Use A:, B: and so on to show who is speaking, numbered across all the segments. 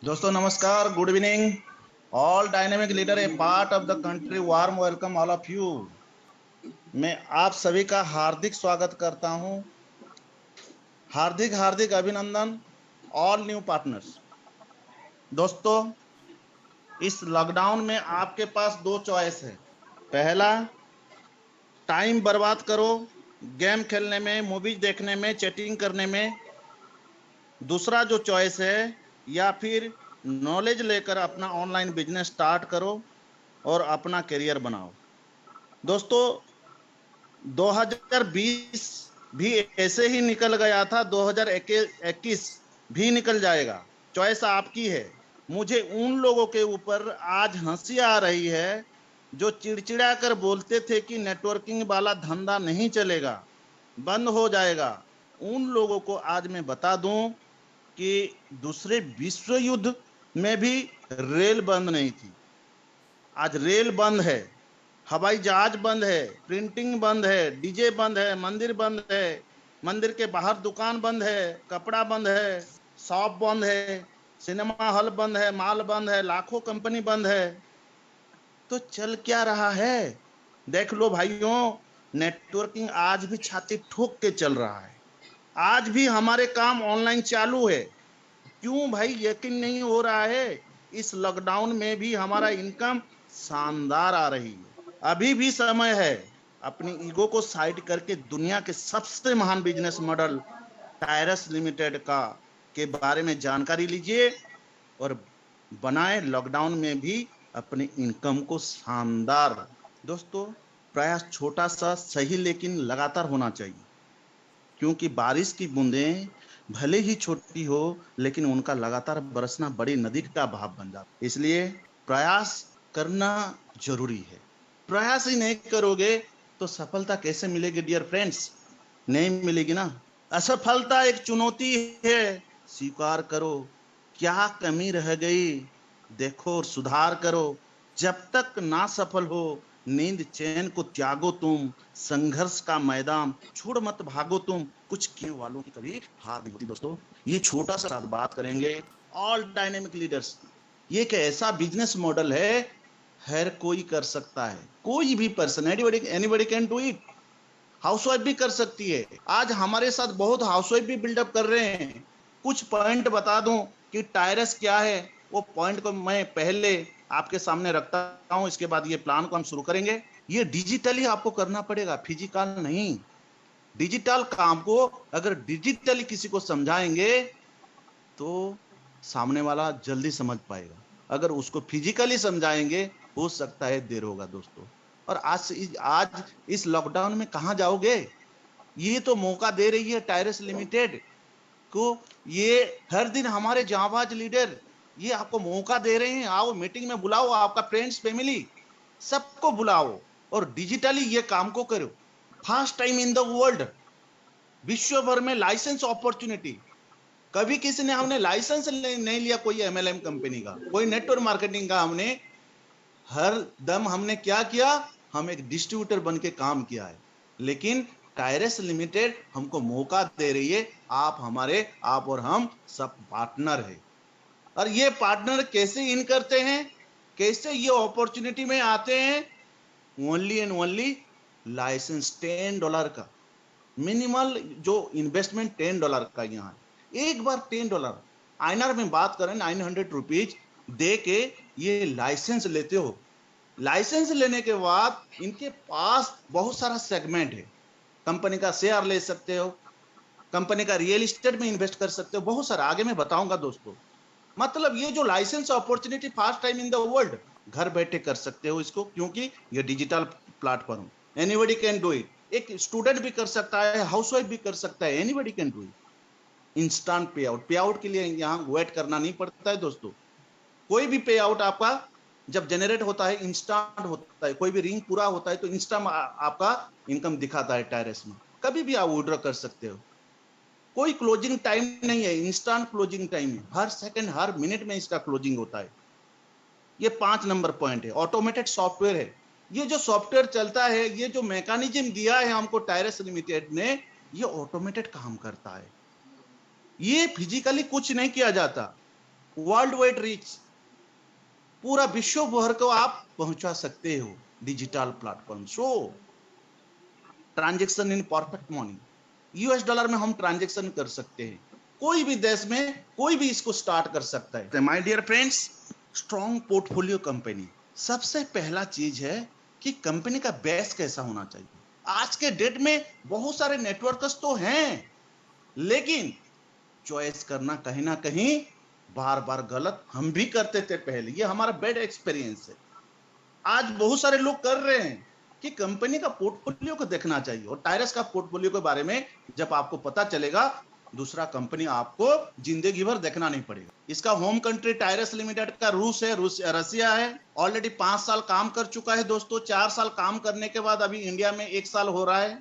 A: दोस्तों नमस्कार, good evening. All dynamic leader A part of the country, warm welcome all of you. मैं आप सभी का हार्दिक स्वागत करता हूं। हार्दिक हार्दिक अभिनंदन ऑल न्यू पार्टनर्स। दोस्तों, इस लॉकडाउन में आपके पास दो चॉइस है। पहला, टाइम बर्बाद करो गेम खेलने में, मूवीज देखने में, चैटिंग करने में। दूसरा जो चॉइस है, या फिर नॉलेज लेकर अपना ऑनलाइन बिजनेस स्टार्ट करो और अपना करियर बनाओ। दोस्तों, 2020 भी ऐसे ही निकल गया था, 2021 भी निकल जाएगा। चॉइस आपकी है। मुझे उन लोगों के ऊपर आज हंसी आ रही है जो चिड़चिड़ा कर बोलते थे कि नेटवर्किंग वाला धंधा नहीं चलेगा, बंद हो जाएगा। उन लोगों को आज मैं बता दूं कि दूसरे विश्व युद्ध में भी रेल बंद नहीं थी। आज रेल बंद है, हवाई जहाज बंद है, प्रिंटिंग बंद है, डीजे बंद है, मंदिर बंद है, मंदिर के बाहर दुकान बंद है, कपड़ा बंद है, शॉप बंद है, सिनेमा हॉल बंद है, माल बंद है, लाखों कंपनी बंद है। तो चल क्या रहा है? देख लो भाइयों, नेटवर्किंग आज भी छाती ठोक के चल रहा है। आज भी हमारे काम ऑनलाइन चालू है। क्यों भाई यकीन नहीं हो रहा है? इस लॉकडाउन में भी हमारा इनकम शानदार आ रही है। अभी भी समय है। अपनी ईगो को साइड करके दुनिया के सबसे महान बिजनेस मॉडल टायरस लिमिटेड का के बारे में जानकारी लीजिए और बनाए लॉकडाउन में भी अपनी इनकम को शानदार। दोस्तों, प्रयास छोटा सा सही लेकिन लगातार होना चाहिए, क्योंकि बारिश की बूंदें भले ही छोटी हो लेकिन उनका लगातार बरसना बड़ी नदी का भाव बन जाता है। इसलिए प्रयास करना जरूरी है। प्रयास ही नहीं करोगे तो सफलता कैसे मिलेगी डियर फ्रेंड्स? नहीं मिलेगी ना। असफलता एक चुनौती है, स्वीकार करो। क्या कमी रह गई देखो और सुधार करो। जब तक ना सफल हो, नींद चैन को त्यागो तुम, संघर्ष का मैदान छोड़ मत भागो तुम, कुछ किए वालों की कभी हार नहीं होती। दोस्तों, ये छोटा सा बात करेंगे ऑल डायनेमिक लीडर्स। ये एक ऐसा बिजनेस मॉडल है, हर कोई कर सकता है। कोई भी person, anybody can do it. Housewife भी कर सकती है। आज हमारे साथ बहुत हाउसवाइफ भी बिल्डअप कर रहे हैं। कुछ पॉइंट बता दूं कि टायरस क्या है। वो पॉइंट को मैं पहले आपके सामने रखता हूं, इसके बाद ये प्लान को हम शुरू करेंगे। ये डिजिटली आपको करना पड़ेगा, फिजिकल नहीं। डिजिटल काम को अगर डिजिटली किसी को समझाएंगे तो सामने वाला जल्दी समझ पाएगा। अगर उसको फिजिकली समझाएंगे, हो सकता है देर होगा दोस्तों। और आज इस लॉकडाउन में कहां जाओगे? ये तो मौका दे रही है टायरस लिमिटेड को। ये हर दिन हमारे जांबाज लीडर ये आपको मौका दे रहे हैं। आओ मीटिंग में बुलाओ आपका फ्रेंड्स, फैमिली, सबको बुलाओ और डिजिटली ये काम को करो। First time in the world, विश्व भर में लाइसेंस अपॉर्चुनिटी। कभी किसी ने हमने लाइसेंस नहीं लिया कोई एमएलएम कंपनी का, कोई नेटवर्क मार्केटिंग का। हमने हर दम हमने क्या किया? हम एक डिस्ट्रीब्यूटर बन के काम किया है। लेकिन टायरस लिमिटेड हमको मौका दे रही है। आप और हम सब पार्टनर है। और ये पार्टनर कैसे इन करते हैं, कैसे ये अपॉर्चुनिटी में आते हैं? ओनली एंड ओनली लाइसेंस $10 का मिनिमल जो इन्वेस्टमेंट $10 का। यहाँ एक बार $10 आईएनआर में बात करें, ₹900 दे के ये लाइसेंस लेते हो। लाइसेंस लेने के बाद इनके पास बहुत सारा सेगमेंट है। कंपनी का शेयर ले सकते हो, कंपनी का रियल एस्टेट में इन्वेस्ट कर सकते हो, बहुत सारा आगे मैं बताऊंगा दोस्तों। मतलब ये जो license opportunity first time in the world, घर बैठे कर सकते हो इसको, क्योंकि ये digital platform, anybody can do it. एक स्टूडेंट भी कर सकता है, हाउसवाइफ भी कर सकता है, anybody can do it. Instant pay out, pay out के लिए यहाँ वेट करना नहीं पड़ता है दोस्तों। कोई भी पे आउट आपका जब जनरेट होता है इंस्टेंट होता है। कोई भी रिंग पूरा होता है तो इंस्टेंट आपका इनकम दिखाता है टायरस में। कभी भी आप विड्रॉ कर सकते हो। कोई क्लोजिंग टाइम नहीं है, इंस्टेंट क्लोजिंग टाइम है। हर सेकंड हर मिनट में इसका क्लोजिंग होता है। ये 5 नंबर पॉइंट है। ऑटोमेटेड सॉफ्टवेयर है। ये जो सॉफ्टवेयर चलता है, ये जो मैकेनिज्म दिया है हमको टायरस लिमिटेड ने, ये ऑटोमेटेड काम करता है। ये फिजिकली कुछ नहीं किया जाता। वर्ल्ड वाइड रीच, पूरा विश्व भर को आप पहुंचा सकते हो digital platform. So transaction in perfect money, US dollar में हम ट्रांजैक्शन कर सकते हैं, कोई भी देश में कोई भी इसको स्टार्ट कर सकता है। My dear friends, strong portfolio company, सबसे पहला चीज है कि कंपनी का बेस कैसा होना चाहिए। आज के डेट में बहुत सारे नेटवर्कर्स तो हैं, लेकिन चॉइस करना कहीं ना कहीं बार बार गलत हम भी करते थे पहले, ये हमारा बैड एक्सपीरियंस है। आज बहुत सारे लोग कर रहे हैं कि कंपनी का पोर्टफोलियो को देखना चाहिए, और टायरस का पोर्टफोलियो के बारे में जब आपको पता चलेगा, दूसरा कंपनी आपको जिंदगी भर देखना नहीं पड़ेगा। इसका होम कंट्री टायरस लिमिटेड का रूस है, रसिया है। ऑलरेडी 5 साल काम कर चुका है दोस्तों। 4 साल काम करने के बाद अभी इंडिया में 1 साल हो रहा है।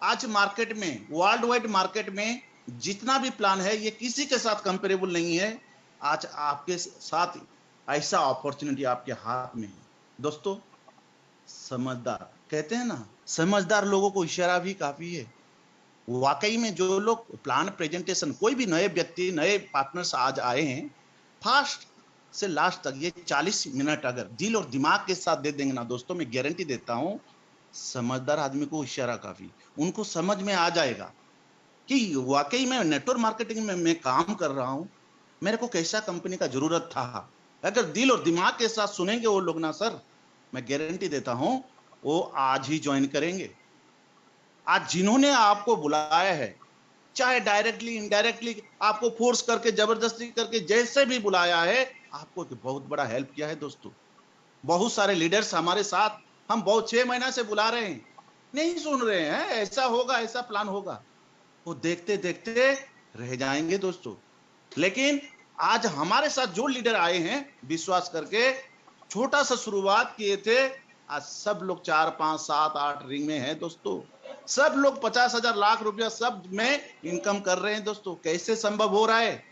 A: आज मार्केट में, वर्ल्ड वाइड मार्केट में जितना भी प्लान है, ये किसी के साथ कंपेरेबल नहीं है। आज आपके साथ ऐसा अपॉर्चुनिटी आपके हाथ में है दोस्तों। समझदार, कहते हैं ना, समझदार लोगों को इशारा भी काफी है। वाकई में जो लोग प्लान प्रेजेंटेशन, कोई भी नए व्यक्ति, नए पार्टनर्स आज आए हैं, फर्स्ट से लास्ट तक ये 40 मिनट अगर दिल और दिमाग के साथ दे देंगे ना दोस्तों, मैं गारंटी देता हूं, समझदार आदमी को इशारा काफी, उनको समझ में आ जाएगा कि वाकई में नेटवर्क मार्केटिंग में मैं काम कर रहा हूं, मेरे को कैसा कंपनी का जरूरत था। अगर दिल और दिमाग के साथ सुनेंगे वो लोग ना सर, मैं गारंटी देता हूं वो आज ही ज्वाइन करेंगे। आज जिन्होंने आपको बुलाया है, चाहे डायरेक्टली इनडायरेक्टली आपको फोर्स करके, जबरदस्ती करके, जैसे भी बुलाया है, आपको बहुत बड़ा हेल्प किया है दोस्तों। बहुत सारे लीडर्स हमारे साथ, हम बहुत 6 महीना से बुला रहे हैं, नहीं सुन रहे हैं, ऐसा होगा, ऐसा प्लान होगा, वो देखते देखते रह जाएंगे दोस्तों। लेकिन आज हमारे साथ जो लीडर आए हैं, विश्वास करके छोटा सा शुरुआत किए थे, आज सब लोग 4, 5, 7, 8 रिंग में है दोस्तों। सब लोग 50,000 लाख रुपया सब में इनकम कर रहे हैं दोस्तों। कैसे संभव हो रहा है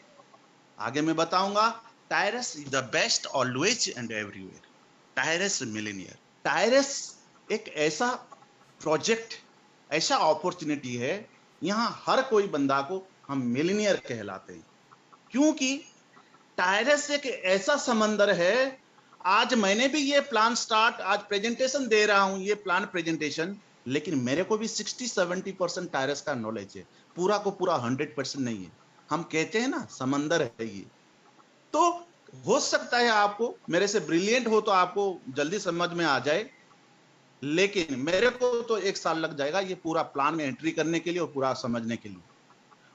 A: आगे मैं बताऊंगा। Tyrus is the best always and everywhere. Tyrus millionaire, Tyrus एक ऐसा प्रोजेक्ट, ऐसा अपॉर्चुनिटी है, यहां हर कोई बंदा को हम मिलेनियर कहलाते हैं, क्योंकि टायरस एक ऐसा समंदर है। आज मैंने भी ये प्लान स्टार्ट, आज प्रेजेंटेशन दे रहा हूं, ये प्लान प्रेजेंटेशन, लेकिन मेरे को भी 60-70% टायरस का नॉलेज है, पूरा को पूरा 100% नहीं है। हम कहते हैं ना, समंदर है ये। तो हो सकता है आपको मेरे से ब्रिलियंट हो तो आपको जल्दी समझ में आ जाए, लेकिन मेरे को तो 1 साल लग जाएगा ये पूरा प्लान में एंट्री करने के लिए और पूरा समझने के लिए।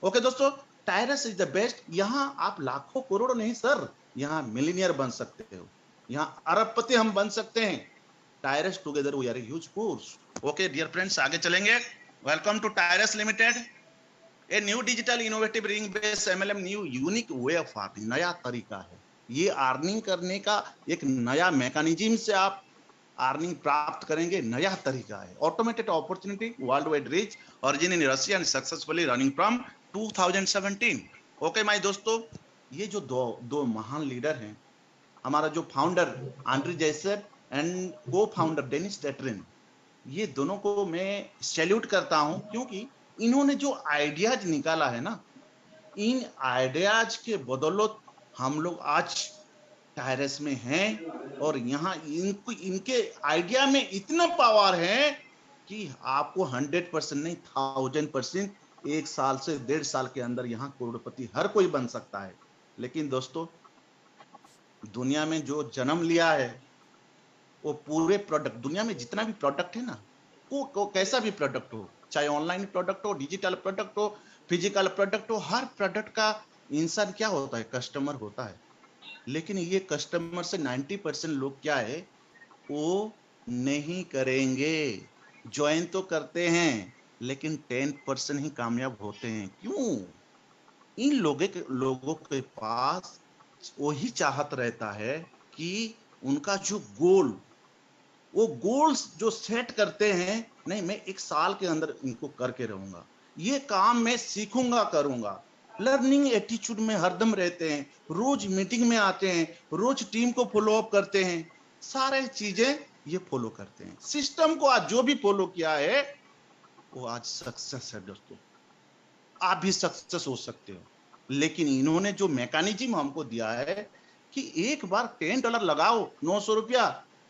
A: ओके दोस्तों, टायरस इज द बेस्ट। यहां आप लाखों करोड़ नहीं सर, यहां मिलीनियर बन सकते हो, यहां अरबपति हम बन सकते हैं। Tyrus together we are a huge force. Okay dear friends, आगे चलेंगे। Welcome to Tyrus limited, a new digital innovative ring based MLM, new unique way of earning, नया तरीका है ये अर्निंग करने का, एक नया मैकेनिज्म से आप अर्निंग प्राप्त करेंगे, नया तरीका है। Automated opportunity, world wide reach, origin in Russia and successfully running from 2017। Okay my दोस्तों, ये जो दो महान लीडर हैं, हमारा जो फाउंडर आंड्री जैसेप एंड को फाउंडर डेनिस टेटरिन, ये दोनों को मैं सैल्यूट करता हूं, क्योंकि इन्होंने जो आइडियाज निकाला है ना, इन आइडियाज के बदौलत हम लोग आज टायरस में हैं, और यहाँ इनको, इनके आइडिया में इतना पावर है कि आपको 100% नहीं 1000% 1 साल से 1.5 साल के अंदर यहाँ करोड़पति हर कोई बन सकता है। लेकिन दोस्तों, दुनिया में जो जन्म लिया है, वो पूरे प्रोडक्ट, दुनिया में जितना भी प्रोडक्ट है ना, वो कैसा भी प्रोडक्ट हो, चाहे ऑनलाइन प्रोडक्ट हो, डिजिटल प्रोडक्ट हो, फिजिकल प्रोडक्ट हो, हर प्रोडक्ट का इंसान क्या होता है, कस्टमर होता है। लेकिन ये कस्टमर से 90% लोग क्या है, वो नहीं करेंगे। ज्वाइन तो करते हैं, लेकिन 10% ही कामयाब होते हैं। क्यों? इन लोगों के पास वही चाहत रहता है कि उनका जो गोल, वो गोल्स जो सेट करते हैं, नहीं मैं 1 साल के अंदर इनको करके रहूंगा, ये काम मैं सीखूंगा, करूंगा। लर्निंग एटीट्यूड में हरदम रहते हैं, रोज मीटिंग में आते हैं, रोज टीम को फॉलो अप करते हैं, सारे चीजें ये फॉलो करते हैं। सिस्टम को आज जो भी फॉलो किया है, वो आज सक्सेस है दोस्तों। आप भी सक्सेस हो सकते हो। लेकिन इन्होंने जो मैकेनिज्म हमको दिया है कि एक बार $10 लगाओ, ₹900,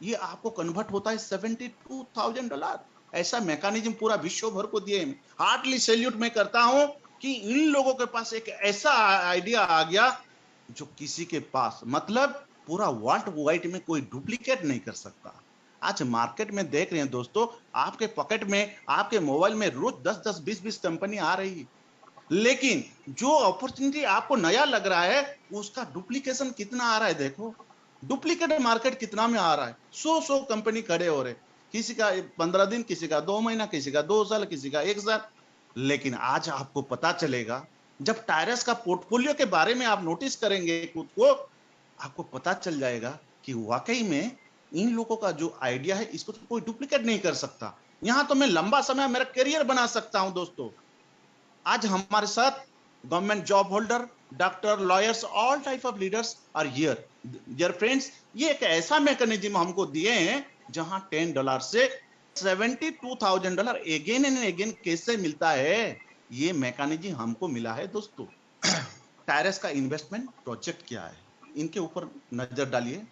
A: ये आपको कन्वर्ट होता है $72,000। ऐसा मैकेनिज्म पूरा विश्व भर को दिए। हार्टली सैल्यूट मैं करता हूं कि इन लोगों के पास एक ऐसा आइडिया आ गया जो किसी के पास, मतलब पूरा वर्ल्ड वाइड में कोई डुप्लीकेट नहीं कर सकता। आज मार्केट में देख रहे हैं दोस्तों, आपके पॉकेट में, आपके मोबाइल में रोज 10-10, 20-20 कंपनी आ रही है, लेकिन जो अपॉर्चुनिटी आपको नया लग रहा है उसका डुप्लीकेशन कितना आ रहा है। देखो डुप्लीकेट मार्केट कितना में आ रहा है, 100 कंपनी खड़े हो रहे, किसी का 15 दिन, किसी का 2 महीना, किसी का 2 साल, किसी का 1 साल। लेकिन आज आपको पता चलेगा, जब टायरस का पोर्टफोलियो के बारे में आप नोटिस करेंगे खुद को, आपको पता चल जाएगा कि वाकई में इन लोगों का जो आइडिया है इसको तो कोई डुप्लीकेट नहीं कर सकता। यहां तो मैं लंबा समय मेरा करियर बना सकता हूं दोस्तों। आज हमारे साथ government job holder, doctor, lawyers, all type of leaders are here. Dear friends, ये एक ऐसा मैकेनिज्म हमको दिए हैं जहां $10 से $72,000 अगेन एंड अगेन कैसे मिलता है, ये मैकेनिज्म हमको मिला है दोस्तों। टायरस का इन्वेस्टमेंट प्रोजेक्ट क्या है, इनके ऊपर नजर डालिए।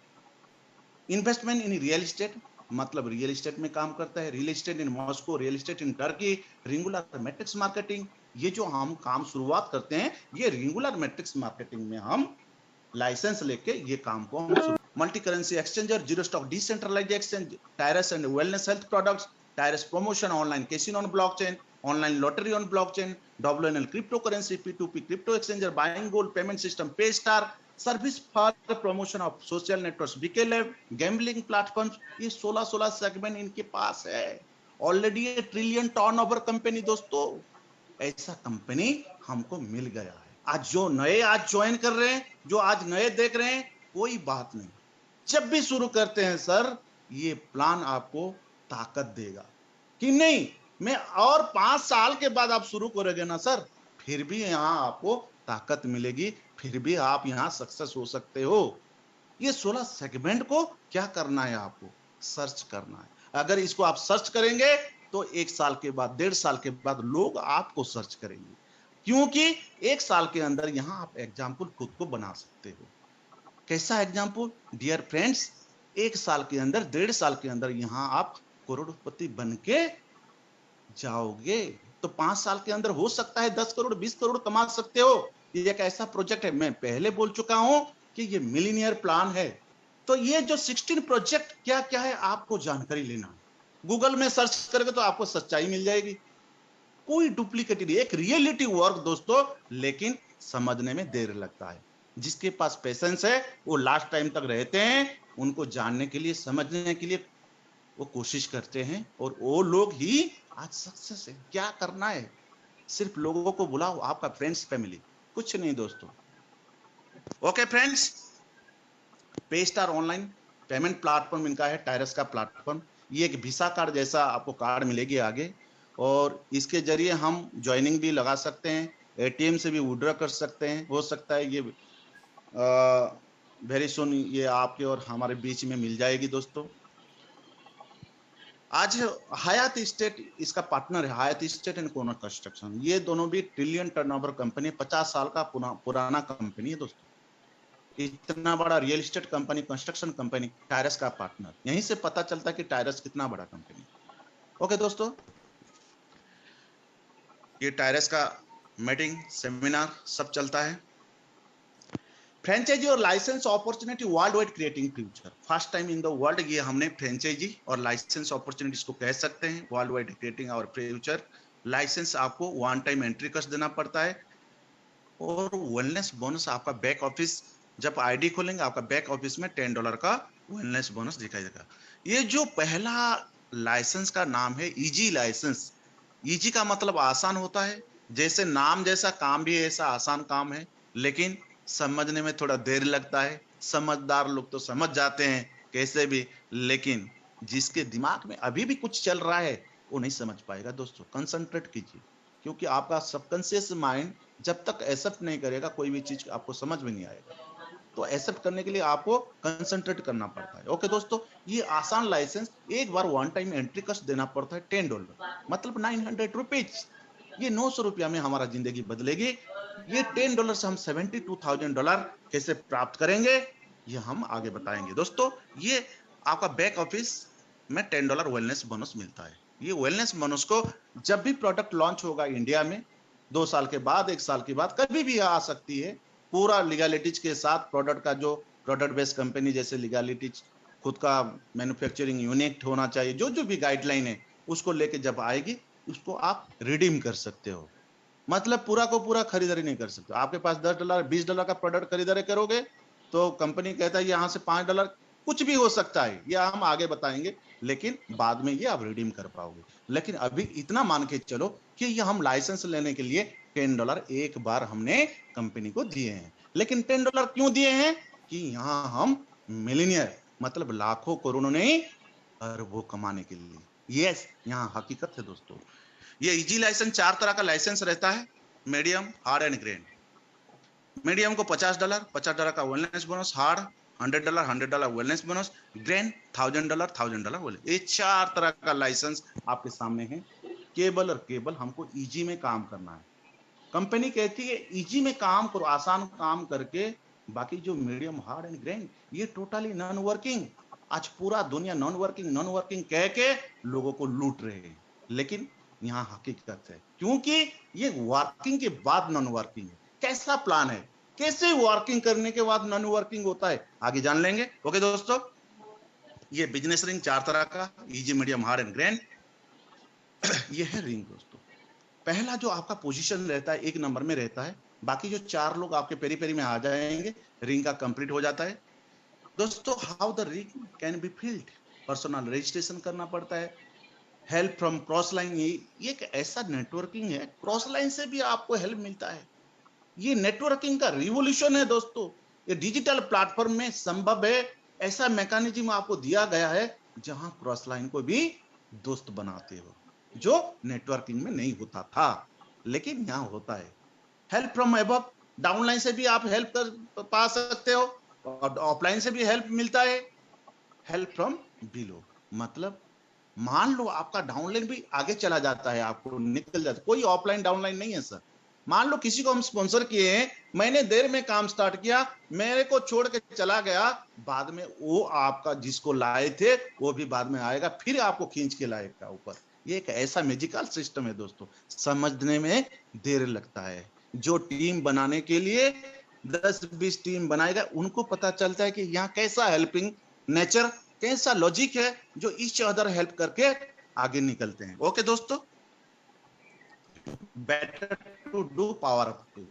A: इन्वेस्टमेंट इन रियल एस्टेट, मतलब रियल एस्टेट में काम करता है, real estate in Moscow, real estate in Turkey, regular matrix marketing. ये जो हम काम शुरुआत करते हैं, ये रिंगुलर मैट्रिक्स मार्केटिंग में हम लाइसेंस लेके ये काम को हम multi currency exchanger, zero stock decentralised exchange, Tyrus and wellness health products, Tyrus promotion, online casino on blockchain, online lottery on blockchain, WNL crypto currency, P2P crypto exchanger, buying gold payment system, pay star, service for promotion of social networks, BK lab, gambling platforms. ये 16 segment इनके पास है। Already $1 trillion turnover company दोस्तों, ऐसा company हमको मिल गया है। आज जो नए आज ज्वाइन कर रहे हैं, जो आज नए देख रहे हैं, कोई बात नहीं, जब भी शुरू करते हैं सर, ये प्लान आपको ताकत देगा कि नहीं, मैं और 5 साल के बाद आप शुरू करोगे ना सर, फिर भी यहां आपको ताकत मिलेगी, फिर भी आप यहां सक्सेस हो सकते हो। ये 16 सेगमेंट को क्या करना है, आपको सर्च करना है। अगर इसको आप सर्च करेंगे तो 1 साल के बाद, 1.5 साल के बाद लोग आपको सर्च करेंगे, क्योंकि 1 साल के अंदर यहां आप एग्जाम्पल खुद को बना सकते हो। कैसा एग्जाम्पल डियर फ्रेंड्स, 1 साल के अंदर, 1.5 साल के अंदर यहां आप करोड़पति बन के जाओगे, तो 5 साल के अंदर हो सकता है 10 करोड़ 20 करोड़ कमा सकते हो। ये एक ऐसा प्रोजेक्ट है, मैं पहले बोल चुका हूं कि ये मिलीनियर प्लान है। तो ये जो 16 प्रोजेक्ट क्या क्या है, आपको जानकारी लेना है। गूगल में सर्च करोगे तो आपको सच्चाई मिल जाएगी, कोई डुप्लीकेट नहीं, एक रियलिटी वर्क दोस्तों, लेकिन समझने में देर लगता है। जिसके पास पेशेंस है वो लास्ट टाइम तक रहते हैं, उनको जानने के लिए, समझने के लिए वो कोशिश करते हैं, और वो लोग ही आज सक्सेस है। क्या करना है, सिर्फ लोगों को बुलाओ, आपका फ्रेंड्स फैमिली, कुछ नहीं दोस्तों। ओके फ्रेंड्स, पे स्टार ऑनलाइन पेमेंट प्लेटफॉर्म इनका है, टायरस का प्लेटफॉर्म। ये एक वीसा कार्ड जैसा आपको कार्ड मिलेगी आगे, और इसके जरिए हम ज्वाइनिंग भी लगा सकते हैं, ATM से भी विड्रॉ कर सकते हैं। हो सकता है ये वेरी सुन ये आपके और हमारे बीच में मिल जाएगी दोस्तों। आज हयात स्टेट इसका पार्टनर है, हयात स्टेट एंड कोनर कंस्ट्रक्शन। ये दोनों भी ट्रिलियन टर्नओवर कंपनी, 50 साल का पुराना कंपनी है दोस्तों। इतना बड़ा real estate company, construction company, Tyrus का पार्टनर, यहीं से पता चलता है कि टायरस कितना बड़ा कंपनी। ओके दोस्तों, ये टायरस का मीटिंग, सेमिनार सब चलता है। फ्रेंचाइजी और license opportunity world wide creating future, first time in the world ये हमने फ्रेंचाइजी और लाइसेंस अपॉर्चुनिटीज को कह सकते हैं, वर्ल्ड वाइड क्रिएटिंग और फ्यूचर। लाइसेंस आपको 1 टाइम एंट्री कस्ट देना पड़ता है, और वेलनेस बोनस आपका बैक ऑफिस, जब आईडी खोलेंगे आपका बैक ऑफिस में $10 का वेलनेस बोनस दिखाई देगा। ये जो पहला लाइसेंस का नाम है इजी लाइसेंस, इजी का मतलब आसान होता है, जैसे नाम जैसा काम भी ऐसा आसान काम है, लेकिन समझने में थोड़ा देर लगता है। समझदार लोग तो समझ जाते हैं कैसे भी, लेकिन जिसके दिमाग में अभी भी कुछ चल रहा है वो नहीं समझ पाएगा दोस्तों। कंसंट्रेट कीजिए, क्योंकि आपका सबकॉन्शियस माइंड जब तक एक्सेप्ट नहीं करेगा कोई भी चीज आपको समझ में नहीं आएगा। तो एक्सेप्ट करने के लिए आपको कंसंट्रेट करना पड़ता है। ओके दोस्तों, ये आसान लाइसेंस एक बार 1 टाइम एंट्री कस्ट देना पड़ता है $10, मतलब ₹900। ये ₹900 में हमारा जिंदगी बदलेगी। ये $10 से हम $72,000 कैसे प्राप्त करेंगे, ये हम आगे बताएंगे। दोस्तों, ये आपका बैक ऑफिस में $10 वेलनेस बोनस मिलता है। ये वेलनेस बोनस को जब भी प्रोडक्ट लॉन्च होगा इंडिया में, 2 साल के बाद, 1 साल के बाद, कभी भी आ सकती है, पूरा लीगलिटीज के साथ प्रोडक्ट का जो प्रोडक्ट बेस्ड कंपनी जैसे लीगलिटीज, खुद का मैन्युफैक्चरिंग यूनिट होना चाहिए, जो जो भी गाइडलाइन है उसको लेके जब आएगी, उसको आप रिडीम कर सकते हो। मतलब पूरा को पूरा खरीदारी नहीं कर सकते। आपके पास $10 $20 का प्रोडक्ट खरीदारी करोगे तो कंपनी कहता है यहाँ से $5 कुछ भी हो सकता है, ये हम आगे बताएंगे, लेकिन बाद में ये आप रिडीम कर पाओगे। लेकिन अभी इतना मान के चलो कि ये हम लाइसेंस लेने के लिए $10 एक बार हमने कंपनी को दिए हैं। लेकिन $10 क्यों दिए हैं कि यहाँ हम मिलियनियर, मतलब लाखों करोड़ों नहीं अरबों कमाने के लिए। यस, यहाँ हकीकत है दोस्तों। ये इजी लाइसेंस 4 तरह का लाइसेंस रहता है, medium, hard and grand. Medium को $50 का wellness bonus, hard $100 wellness bonus, grand $1000 wellness. ये 4 तरह का लाइसेंस आपके सामने है। केवल और केवल हमको इजी में काम करना है। कंपनी कहती है इजी में काम करो, आसान काम करके, बाकी जो मीडियम, हार्ड एंड ग्रैंड ये टोटली नॉन वर्किंग। आज पूरा दुनिया नॉन वर्किंग कह के लोगों को लूट रहे हैं, लेकिन यहाँ हकीकत है, क्योंकि ये वर्किंग के बाद नॉन वर्किंग है। कैसा प्लान है, कैसे वर्किंग करने के बाद नॉन वर्किंग होता है, आगे जान लेंगे। ओके दोस्तों, ये बिजनेस रिंग 4 तरह का, easy, medium, hard and grand, ये है रिंग दोस्तों। पहला जो आपका पोजीशन रहता है 1 नंबर में रहता है, बाकी जो 4 लोग आपके पेरी पेरी में आ जाएंगे, रिंग का कंप्लीट हो जाता है। दोस्तों, how the ring can be filled, personal registration करना पड़ता है। हेल्प फ्रॉम क्रॉस लाइन, ये एक ऐसा नेटवर्किंग है, क्रॉस लाइन से भी आपको हेल्प मिलता है। ये नेटवर्किंग का रिवॉल्यूशन है दोस्तों। ये डिजिटल प्लेटफॉर्म में संभव है, ऐसा मैकेनिज्म आपको दिया गया है जहां क्रॉस लाइन को भी दोस्त बनाते हो, जो नेटवर्किंग में नहीं होता था, लेकिन यहाँ होता है। हेल्प फ्रॉम अबव, डाउनलाइन से भी आप हेल्प कर पा सकते हो, और ऑफलाइन से भी हेल्प मिलता है। हेल्प फ्रॉम बिलो, मतलब मान लो आपका डाउनलाइन भी आगे चला जाता है, आपको निकल जाता है, कोई ऑफलाइन डाउनलाइन नहीं है सर। मान लो किसी को हम स्पॉन्सर किए हैं, मैंने देर में काम स्टार्ट किया, मेरे को छोड़ के चला गया, बाद में वो आपका जिसको लाए थे वो भी बाद में आएगा, फिर आपको खींच के लाएगा ऊपर। ये एक ऐसा मैजिकल सिस्टम है दोस्तों, समझने में देर लगता है। जो टीम बनाने के लिए 10-20 टीम बनाएगा, उनको पता चलता है कि यहाँ कैसा हेल्पिंग नेचर, कैसा लॉजिक है, जो ईच अदर हेल्प करके आगे निकलते हैं। ओके दोस्तों, better to do, power up to.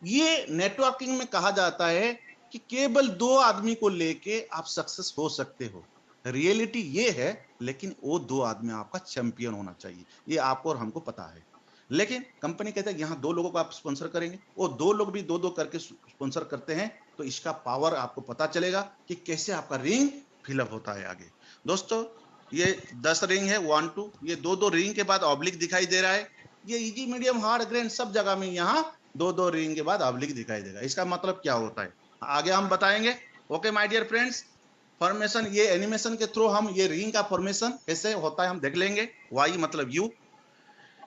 A: ये नेटवर्किंग में कहा जाता है कि केवल 2 आदमी को लेके आप सक्सेस हो सकते हो। रियलिटी ये है, लेकिन वो 2 आदमी आपका चैंपियन होना चाहिए, ये आपको और हमको पता है। लेकिन कंपनी कहते हैं यहाँ 2 लोगों को आप स्पॉन्सर करेंगे, वो 2 लोग भी 2-2 करके स्पॉन्सर करते हैं, तो इसका पावर आपको पता चलेगा कि कैसे आपका रिंग फिलअप होता है आगे। दोस्तों, ये 10 रिंग है, 1 2, ये 2-2 रिंग के बाद ऑब्लिक दिखाई दे रहा है। ये इजी, मीडियम, हार्ड, ग्रैंड सब जगह में यहाँ 2-2 रिंग के बाद ऑब्लिक दिखाई देगा। इसका मतलब क्या होता है आगे हम बताएंगे। Okay my dear friends, formation, ये एनिमेशन के थ्रू हम ये रिंग का फॉर्मेशन कैसे होता है हम देख लेंगे। वाई मतलब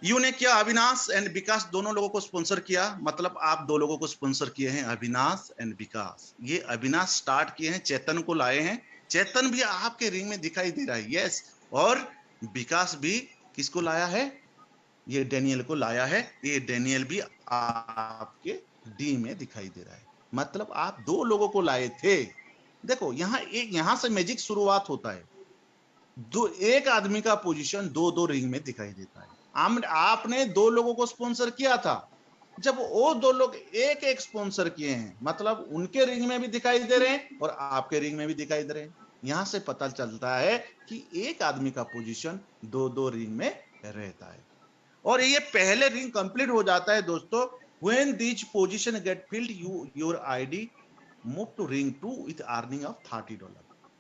A: यू ने क्या, अविनाश एंड विकास दोनों लोगों को स्पॉन्सर किया, मतलब आप 2 लोगों को स्पॉन्सर किए हैं, अविनाश एंड विकास। ये अविनाश स्टार्ट किए हैं, चेतन को लाए हैं, चेतन भी आपके रिंग में दिखाई दे रहा है, यस। और विकास भी किसको लाया है, ये डेनियल को लाया है, ये डेनियल भी आपके डी में दिखाई दे रहा है, मतलब आप 2 लोगों को लाए थे। देखो यहाँ से मैजिक शुरुआत होता है। एक आदमी का पोजीशन 2-2 रिंग में दिखाई देता है। आपने 2 लोगों को स्पॉन्सर किया था, जब वो 2 लोग एक स्पॉन्सर किए हैं, मतलब उनके रिंग में भी दिखाई दे रहे हैं और आपके रिंग में भी दिखाई दे रहे हैं। यहां से पता चलता है कि एक आदमी का पोजीशन 2-2 रिंग में रहता है। और ये पहले रिंग कंप्लीट हो जाता है दोस्तों, when these position get filled, your ID move to ring 2 with earning of $30,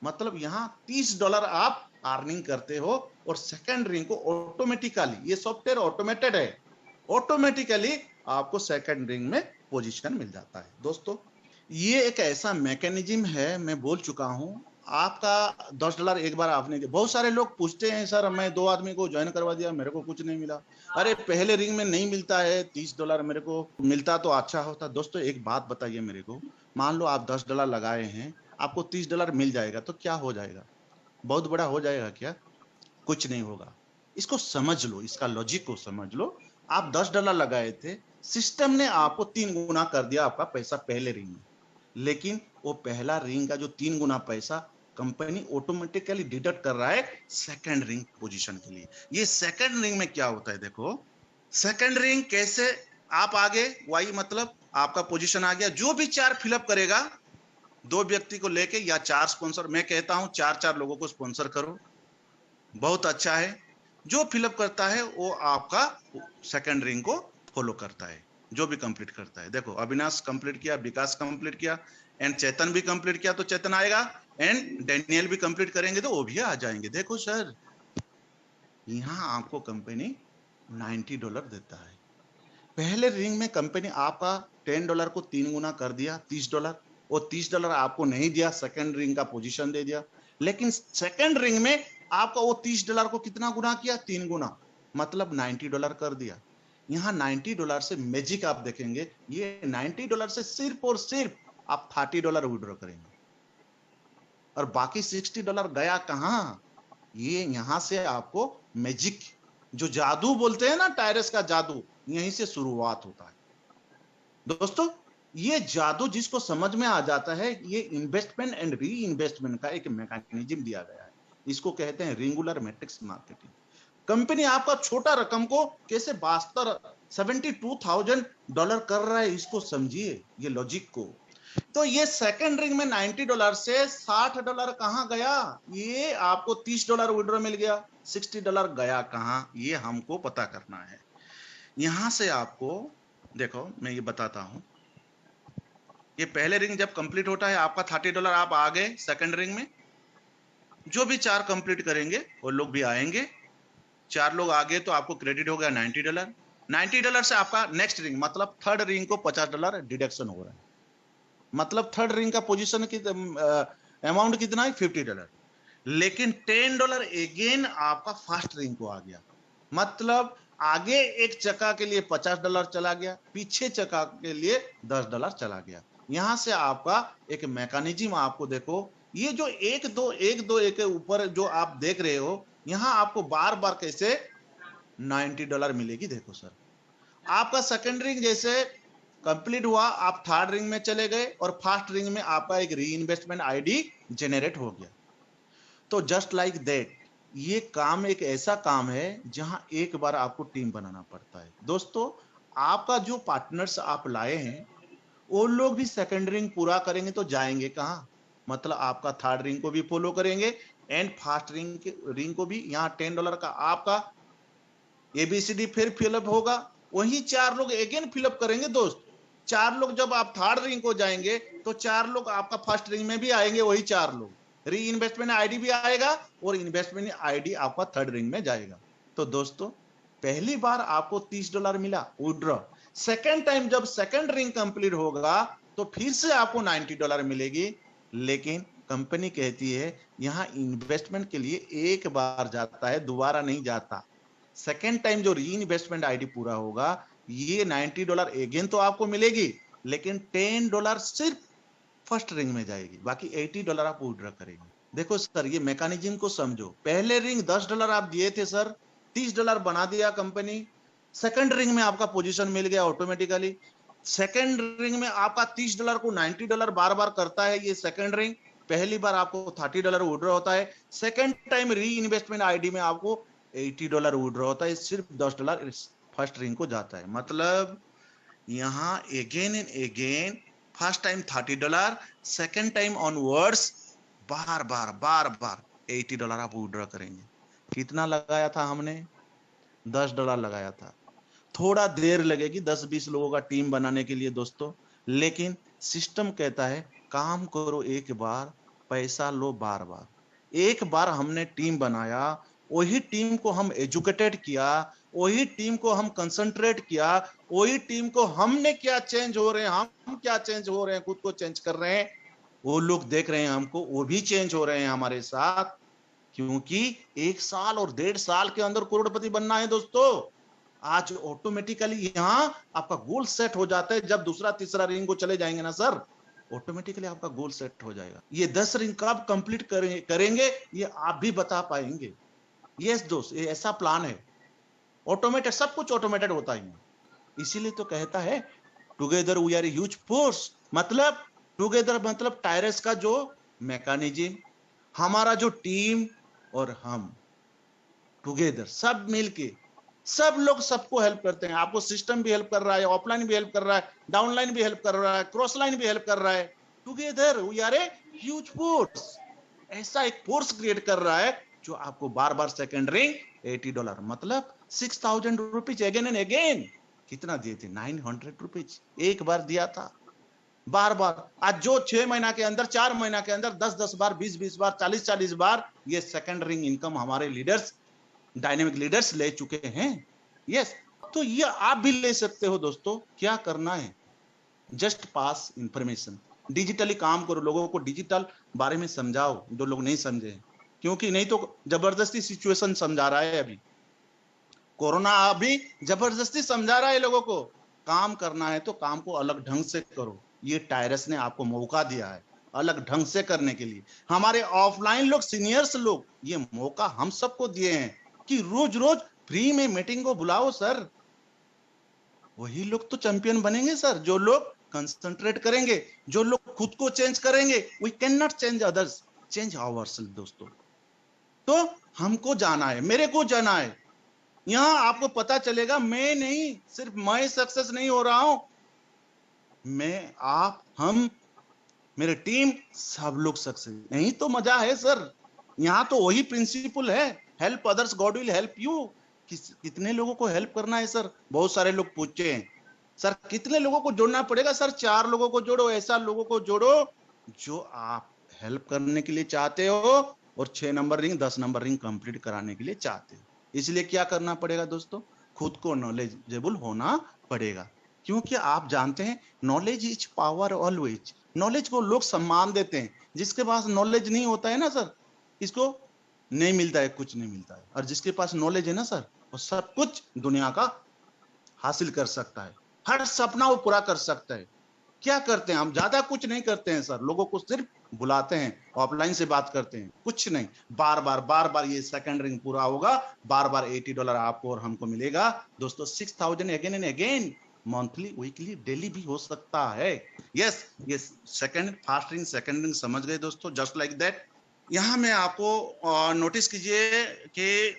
A: मतलब यहाँ $30 आप अर्निंग करते हो, और सेकंड रिंग को ऑटोमेटिकली, ये सॉफ्टवेयर ऑटोमेटेड है, ऑटोमेटिकली आपको सेकंड रिंग में पोजीशन मिल जाता है। दोस्तों, ये एक ऐसा मैकेनिज्म है, मैं बोल चुका हूं, आपका $10 एक बार आपने दिया। बहुत सारे लोग पूछते हैं सर मैं 2 आदमी को ज्वाइन करवा दिया, मेरे को कुछ नहीं मिला। अरे पहले रिंग में नहीं मिलता है $30, मेरे को मिलता तो अच्छा होता। दोस्तों एक बात बताइए मेरे को, मान लो आप $10 लगाए हैं, आपको $30 मिल जाएगा तो क्या हो जाएगा? बहुत बड़ा हो जाएगा क्या? कुछ नहीं होगा। इसको समझ लो, इसका लॉजिक को समझ लो। आप $10 लगाए थे, सिस्टम ने आपको 3 गुना कर दिया आपका पैसा पहले रिंग में, लेकिन वो पहला रिंग का जो 3 गुना पैसा कंपनी ऑटोमेटिकली डिडक्ट कर रहा है सेकंड रिंग पोजीशन के लिए। ये सेकंड रिंग में क्या होता है देखो, सेकंड रिंग कैसे, आप आगे वाई मतलब आपका पोजीशन आ गया, जो भी 4 फिलअप करेगा 2 व्यक्ति को लेके या 4 स्पॉन्सर, मैं कहता हूं 4-4 लोगों को स्पॉन्सर करो, बहुत अच्छा है। जो फिलअप करता है वो आपका सेकंड रिंग को फॉलो करता है, जो भी कंप्लीट करता है। देखो अविनाश कंप्लीट किया, विकास कंप्लीट किया, एंड चेतन भी कंप्लीट किया तो चेतन आएगा, एंड डैनियल भी कंप्लीट करेंगे तो वो भी आ जाएंगे। देखो सर यहाँ आपको कंपनी $90 देता है। पहले रिंग में कंपनी आपका $10 को 3 गुना कर दिया, $30। वो $30 आपको नहीं दिया, सेकंड रिंग का पोजीशन दे दिया। लेकिन सेकंड रिंग में आपका वो $30 को कितना गुना किया? 3 गुना, मतलब $90 कर दिया। यहाँ $90 से मैजिक आप देखेंगे, ये $90 से सिर्फ और सिर्फ आप $30 विड्रॉ करेंगे, और बाकी $60 गया कहाँ? ये यहां से आपको मैजिक, जो जादू बोलते हैं ना, टायरस का जादू, यहीं से शुरुआत होता है। दोस्तों ये जादू जिसको समझ में आ जाता है, ये इन्वेस्टमेंट एंड री इन्वेस्टमेंट का एक मैकेनिज्म दिया गया है, इसको कहते हैं रेगुलर मैट्रिक्स मार्केटिंग। कंपनी आपका छोटा रकम को कैसे 72,000 कर रहा है, इसको समझिए, ये लॉजिक को। तो ये सेकंड रिंग में $90 से $60 कहां गया? ये आपको $30 विड्रॉ मिल गया, $60 गया कहां? ये हमको पता करना है। यहां से आपको देखो मैं ये बताता हूं, ये पहले रिंग जब कंप्लीट होता है आपका $30, आप आ गए सेकंड रिंग में, जो भी 4 कंप्लीट करेंगे वो लोग भी आएंगे। 4 लोग आ गए तो आपको क्रेडिट हो गया $90। $90 से आपका नेक्स्ट रिंग मतलब थर्ड रिंग को $50 डिडक्शन हो रहा है, मतलब थर्ड रिंग का पोजीशन की अमाउंट कितना है? $50। लेकिन $10 अगेन आपका फर्स्ट रिंग को आ गया, मतलब आगे एक चक्का के लिए $50 चला गया, पीछे चक्का के लिए $10 चला गया। यहां से आपका एक मैकेनिज्म आपको देखो, ये जो 1-2 के ऊपर जो आप देख रहे हो, यहां आपको बार बार कैसे $90 मिलेगी। देखो सर आपका सेकंड रिंग जैसे कंप्लीट हुआ, आप थर्ड रिंग में चले गए और फर्स्ट रिंग में आपका एक री इन्वेस्टमेंट आईडी जेनरेट हो गया। तो जस्ट लाइक दैट, ये काम एक ऐसा काम है जहां एक बार आपको टीम बनाना पड़ता है। दोस्तों आपका जो पार्टनर्स आप लाए हैं वो लोग भी सेकंड रिंग पूरा करेंगे तो जाएंगे कहां? मतलब आपका थर्ड रिंग को भी फॉलो करेंगे एंड फर्स्ट रिंग को भी। यहाँ $10 का आपका एबीसीडी फिर फिलअप होगा, वही 4 लोग अगेन फिलअप करेंगे। दोस्त 4 लोग जब आप थर्ड रिंग को जाएंगे तो 4 लोग आपका फर्स्ट रिंग में भी आएंगे, वही 4 लोग, री इन्वेस्टमेंट आईडी भी आएगा और इन्वेस्टमेंट आईडी आपका थर्ड रिंग में जाएगा। तो दोस्तों पहली बार आपको $30 मिला विड्रॉ, सेकेंड टाइम जब सेकेंड रिंग कंप्लीट होगा तो फिर से आपको $90 मिलेगी। लेकिन कंपनी कहती है यहां इन्वेस्टमेंट के लिए एक बार जाता है, दोबारा नहीं जाता। सेकेंड टाइम जो री इन्वेस्टमेंट आईडी पूरा होगा, ये $90 अगेन तो आपको मिलेगी, लेकिन $10 सिर्फ फर्स्ट रिंग में जाएगी, बाकी $80 आप विड्रॉ करेंगे। देखो सर ये मैकेनिज्म को समझो, पहले रिंग $10 आप दिए थे सर, $30 बना दिया कंपनी, सेकंड रिंग में आपका पोजीशन मिल गया ऑटोमेटिकली। सेकंड रिंग में आपका $30 को $90 बार बार करता है ये सेकंड रिंग, पहली बार आपको $30 विड्रॉ होता है, सेकंड टाइम री इन्वेस्टमेंट आईडी में आपको $80 विड्रॉ होता है, सिर्फ $10 फर्स्ट रिंग को जाता है। मतलब यहाँ again and again first time $30, second time onwards बार बार $80 आप विड्रॉ करेंगे। कितना लगाया था हमने? $10 लगाया था। थोड़ा देर लगेगी 10-20 लोगों का टीम बनाने के लिए दोस्तों, लेकिन सिस्टम कहता है काम करो एक बार, पैसा लो बार बार। एक बार हमने टीम बनाया, वही टीम को हम एजुकेटेड किया, वही टीम को हम कंसंट्रेट किया, वही टीम को हमने क्या चेंज हो रहे हैं, हम क्या चेंज हो रहे हैं, खुद को चेंज कर रहे हैं, वो लोग देख रहे हैं हमको, वो भी चेंज हो रहे हैं हमारे साथ, क्योंकि 1 साल और 1.5 साल के अंदर करोड़पति बनना है दोस्तों। आज ऑटोमेटिकली यहाँ आपका गोल सेट हो जाता है। जब दूसरा तीसरा रिंग को चले जाएंगे ना सर, ऑटोमेटिकली आपका गोल सेट हो जाएगा। ये 10 रिंग कब कंप्लीट करेंगे ये आप भी बता पाएंगे। यस दोस्त, ये ऐसा प्लान है, ऑटोमेटेड, सब कुछ ऑटोमेटेड होता है। इसीलिए तो कहता है together we are huge force. मतलब टुगेदर मतलब टायरस का जो मैकेनिज्म, हमारा जो टीम और हम टुगेदर सब मिलके, सब लोग सबको हेल्प करते हैं। आपको सिस्टम भी हेल्प कर रहा है, ऑफलाइन भी हेल्प कर रहा है, डाउनलाइन भी हेल्प कर रहा है, क्रॉस लाइन भी हेल्प कर रहा है। Together we are a huge force. ऐसा एक फोर्स क्रिएट कर रहा है जो आपको बार बार सेकंड रिंग $80 मतलब 6,000 रुपीज अगेन एंड अगेन। कितना दिए थे? 900 रुपीज एक बार दिया था। बार बार आज जो 6 महीना के अंदर, 4 महीना के अंदर 10-10 बार, 20-20 बार, 40-40 बार ये सेकंड रिंग इनकम हमारे लीडर्स, डायनेमिक लीडर्स ले चुके हैं। यस, तो ये आप भी ले सकते हो दोस्तों। क्या करना है? जस्ट पास इंफॉर्मेशन, डिजिटली काम करो, लोगों को डिजिटल बारे में समझाओ जो लोग नहीं समझे, क्योंकि नहीं तो जबरदस्ती सिचुएशन समझा रहा है। अभी कोरोना अभी जबरदस्ती समझा रहा है लोगों को। काम करना है तो काम को अलग ढंग से करो। ये टायरस ने आपको मौका दिया है अलग ढंग से करने के लिए। हमारे ऑफलाइन लोग, सीनियर्स लोग, ये मौका हम सबको दिए हैं कि रोज रोज फ्री में मीटिंग को बुलाओ सर। वही लोग तो चैंपियन बनेंगे सर, जो लोग कंसंट्रेट करेंगे, जो लोग खुद को चेंज करेंगे। We can not change others, change ourselves दोस्तों। तो हमको जाना है, मेरे को जाना है। यहां आपको पता चलेगा मैं नहीं, सिर्फ मैं सक्सेस नहीं हो रहा हूं, मैं, आप, हम, मेरे टीम, सब लोग सक्सेस। यही तो मजा है सर। यहाँ तो वही प्रिंसिपल है, help others God will help you. कितने लोगों को हेल्प करना है सर? बहुत सारे लोग पूछे हैं सर कितने लोगों को जोड़ना पड़ेगा? सर 4 लोगों को जोड़ो, ऐसा लोगों को जोड़ो जो आप हेल्प करने के लिए चाहते हो और 6 number ring, 10 number ring complete कराने के लिए चाहते हो। इसलिए क्या करना पड़ेगा दोस्तों? खुद को नॉलेजेबल होना पड़ेगा, क्योंकि आप जानते हैं knowledge is power always. Knowledge को लोग सम्मान देते हैं। जिसके पास नॉलेज नहीं होता है ना सर, इसको नहीं मिलता है, कुछ नहीं मिलता है। और जिसके पास नॉलेज है ना सर, वो सब कुछ दुनिया का हासिल कर सकता है, हर सपना वो पूरा कर सकता है। क्या करते हैं हम? ज्यादा कुछ नहीं करते हैं सर, लोगों को सिर्फ बुलाते हैं, ऑफलाइन से बात करते हैं, कुछ नहीं। बार बार ये सेकंड रिंग पूरा होगा, बार बार $80 आपको और हमको मिलेगा दोस्तों। 6,000 again and again, monthly, weekly, daily भी हो सकता है। यस, ये second fast ring, second ring समझ गए दोस्तों, जस्ट लाइक दैट। यहां में आपको नोटिस कीजिए कि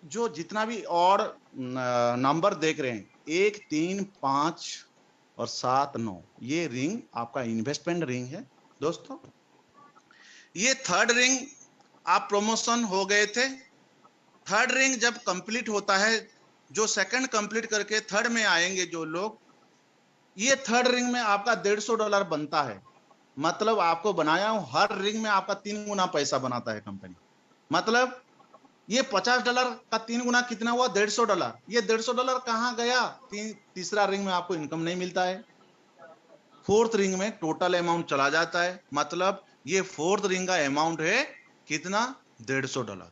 A: जो जितना भी और नंबर देख रहे हैं, 1, 3, 5 और 7, 9, ये रिंग आपका इन्वेस्टमेंट रिंग है दोस्तों। ये थर्ड रिंग आप प्रमोशन हो गए थे। थर्ड रिंग जब कंप्लीट होता है, जो सेकंड कंप्लीट करके थर्ड में आएंगे जो लोग, ये थर्ड रिंग में आपका $150 बनता है। मतलब आपको बनाया हूं, हर रिंग में आपका 3 गुना पैसा बनाता है कंपनी। मतलब ये $50 का 3 गुना कितना हुआ? $150। ये $150 कहां गया? तीसरा रिंग में आपको इनकम नहीं मिलता है, फोर्थ रिंग में टोटल अमाउंट चला जाता है। मतलब ये फोर्थ रिंग का अमाउंट है कितना? $150।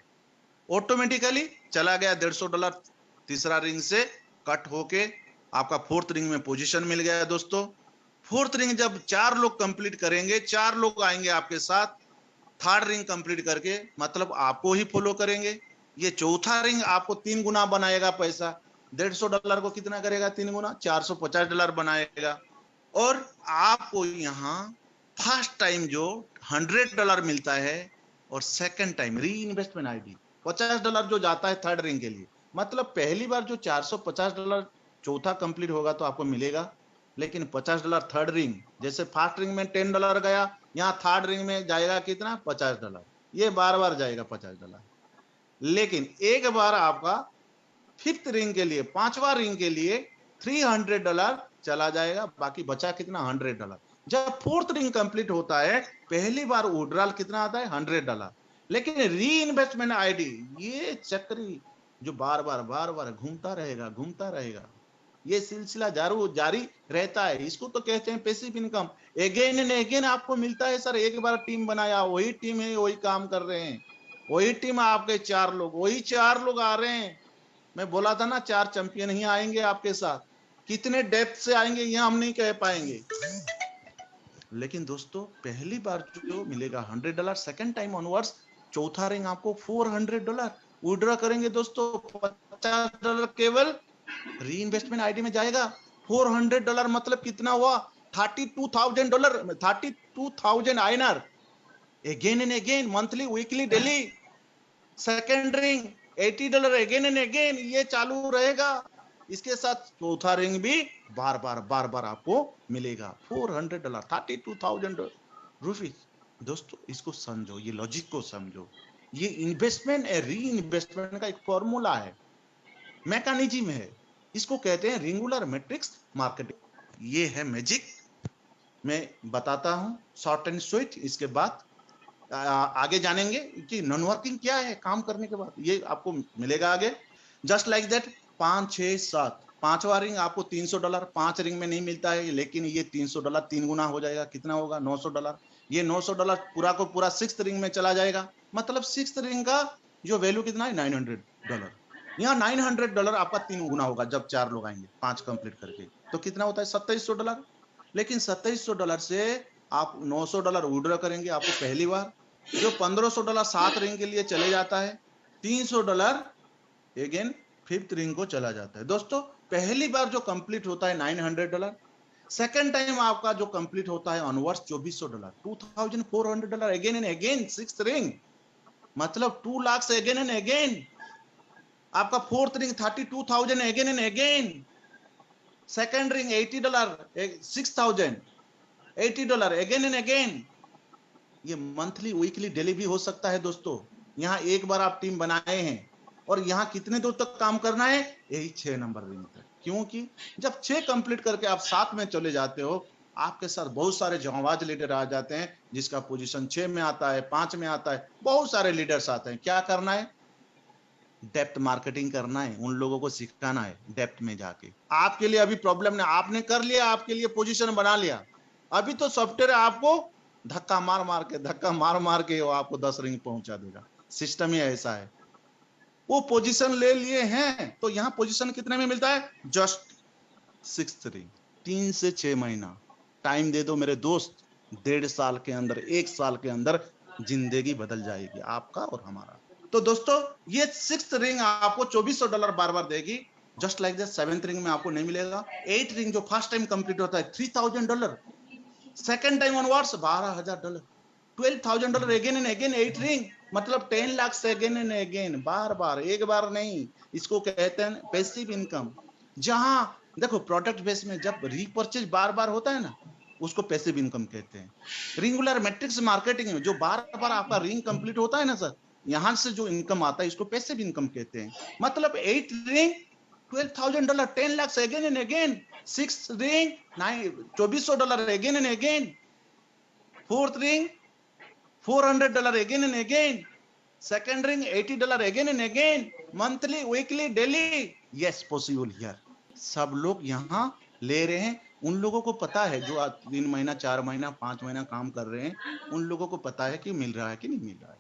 A: ऑटोमेटिकली चला गया $150, तीसरा रिंग से कट होके आपका फोर्थ रिंग में पोजीशन मिल गया दोस्तों। फोर्थ रिंग जब 4 लोग कंप्लीट करेंगे, 4 लोग आएंगे आपके साथ थर्ड रिंग कंप्लीट करके, मतलब आपको ही फॉलो करेंगे। ये चौथा रिंग आपको 3 गुना बनाएगा पैसा। $150 को कितना करेगा? 3 गुना, $450 बनाएगा। और आपको यहाँ फर्स्ट टाइम जो $100 मिलता है और सेकंड टाइम री इन्वेस्टमेंट आईडी $50 जो जाता है थर्ड रिंग के लिए। मतलब पहली बार जो $450 चौथा कंप्लीट होगा तो आपको मिलेगा, लेकिन $50 थर्ड रिंग, जैसे फर्स्ट रिंग में $10 गया, यहाँ थर्ड रिंग में जाएगा कितना? $50। ये बार बार जाएगा $50। लेकिन एक बार आपका फिफ्थ रिंग के लिए, 5वां रिंग के लिए $300 चला जाएगा, बाकी बचा कितना? $100। जब फोर्थ रिंग कंप्लीट होता है, पहली बार विड्रॉल कितना आता है? $100। लेकिन री इन्वेस्टमेंट आईडी, ये चक्री जो बार बार घूमता रहेगा, घूमता रहेगा। ये सिलसिला जारी रहता है। इसको तो कहते हैं passive income. Again and again आपको मिलता है सर। एक बार टीम बनाया, वही टीम है, वही काम कर रहे हैं, वही टीम आपके 4 लोग, वही 4 लोग आ रहे हैं। मैं बोला था ना 4 चैंपियन ही आएंगे आपके साथ। कितने डेप्थ से आएंगे ये हम नहीं कह पाएंगे, लेकिन दोस्तों पहली बार जो मिलेगा $100, सेकंड टाइम ऑनवर्ड्स चौथा रिंग आपको $400 विड्रॉ करेंगे दोस्तों। $50 केवल री इन्वेस्टमेंट आईडी में जाएगा। $400 मतलब कितना हुआ? $32,000, 32,000 INR। Again and again, monthly, weekly, daily. Second ring $80 again and again, ये चालू रहेगा। इसके साथ चौथा रिंग भी बार बार आपको मिलेगा। $400, 32,000 रुपीज। दोस्तों इसको समझो, ये लॉजिक को समझो। ये इन्वेस्टमेंट है, री इन्वेस्टमेंट का एक फॉर्मूला है, मैकेनिज्म है। इसको कहते हैं रिंगुलर मैट्रिक्स मार्केटिंग। ये है मैजिक। मैं बताता हूं शॉर्ट एंड स्वीट। इसके बाद आगे जानेंगे कि नॉन वर्किंग क्या है काम करने के बाद, ये आपको मिलेगा आगे। जस्ट लाइक दैट 5, 6, 7, पांचवा रिंग आपको $300। 5 रिंग में नहीं मिलता है, लेकिन ये $300 3 गुना हो जाएगा। कितना होगा? $900। ये $900 पूरा को पूरा 6th रिंग में चला जाएगा। मतलब 6th रिंग का जो वैल्यू कितना है? $900। यहाँ $900 आपका 3 गुना होगा जब 4 लोग आएंगे 5 कंप्लीट करके। तो कितना होता है? $2700। लेकिन $2700 से आप $900 विड्रॉ करेंगे आपको पहली बार, जो $1500 7 रिंग के लिए चले जाता है। $300 अगेन 5th रिंग को चला जाता है। दोस्तों पहली बार जो कंप्लीट होता है $900, सेकेंड टाइम आपका जो कंप्लीट होता है onwards $2400, $2400 again and again 6th ring, मतलब 2 लाख से अगेन एंड अगेन। आपका 4th ring 32,000 again and again. Second ring $80, 6,000, $80 again and again. ये मंथली, वीकली, डेली भी हो सकता है दोस्तों। यहाँ एक बार आप टीम बनाए हैं और यहाँ कितने दूर तक काम करना है? यही 6 नंबर रिंग तक। क्योंकि जब 6 कंप्लीट करके आप 7 में चले जाते हो, आपके साथ बहुत सारे जांबाज लीडर आ जाते हैं, जिसका पोजीशन 6 में आता है, 5 में आता है, बहुत सारे लीडर्स आते हैं। क्या करना है? डेप्थ मार्केटिंग करना है, उन लोगों को सिखाना है डेप्थ में जाके। आपके लिए अभी प्रॉब्लम नहीं, आपने कर लिया, आपके लिए पोजीशन बना लिया। अभी तो सॉफ्टवेयर आपको धक्का मार मार के वो आपको 10 रिंग पहुंचा देगा। सिस्टम ही ऐसा है। वो पोजीशन ले लिए हैं, तो यहाँ पोजीशन कितने में मिलता है? Just 6th ring. 3 से 6 महीना टाइम दे दो मेरे दोस्त, 1.5 साल के अंदर, 1 साल के अंदर जिंदगी बदल जाएगी आपका और हमारा। तो दोस्तों ये 6th रिंग आपको $2400 बार बार देगी। Just like that 7th ring में आपको नहीं मिलेगा। 8th रिंग जो फर्स्ट टाइम कंप्लीट होता है $3,000, second time onwards $12,000, $12,000 again and again 8th ring, मतलब 10 लाख से अगेन एंड अगेन, बार बार, एक बार नहीं। इसको कहते हैं पैसिव इनकम। जहां देखो प्रोडक्ट बेस में जब रीपर्चेज बार बार होता है ना, उसको पैसिव इनकम कहते हैं। रिंगुलर मैट्रिक्स मार्केटिंग में जो बार बार आपका रिंग कंप्लीट होता है ना सर, यहां से जो इनकम आता है इसको पैसिव इनकम कहते हैं। मतलब 8th ring $12,000, 10 lakhs again and again. 6th ring $2,400 again and again. 4th ring $400 again and again. Second ring $80 again and again. Monthly, weekly, daily. Yes, possible here. सब लोग यहाँ ले रहे हैं। उन लोगों को पता है जो 3 महीना, 4 महीना, 5 महीना काम कर रहे हैं, उन लोगों को पता है कि मिल रहा है कि नहीं मिल रहा है।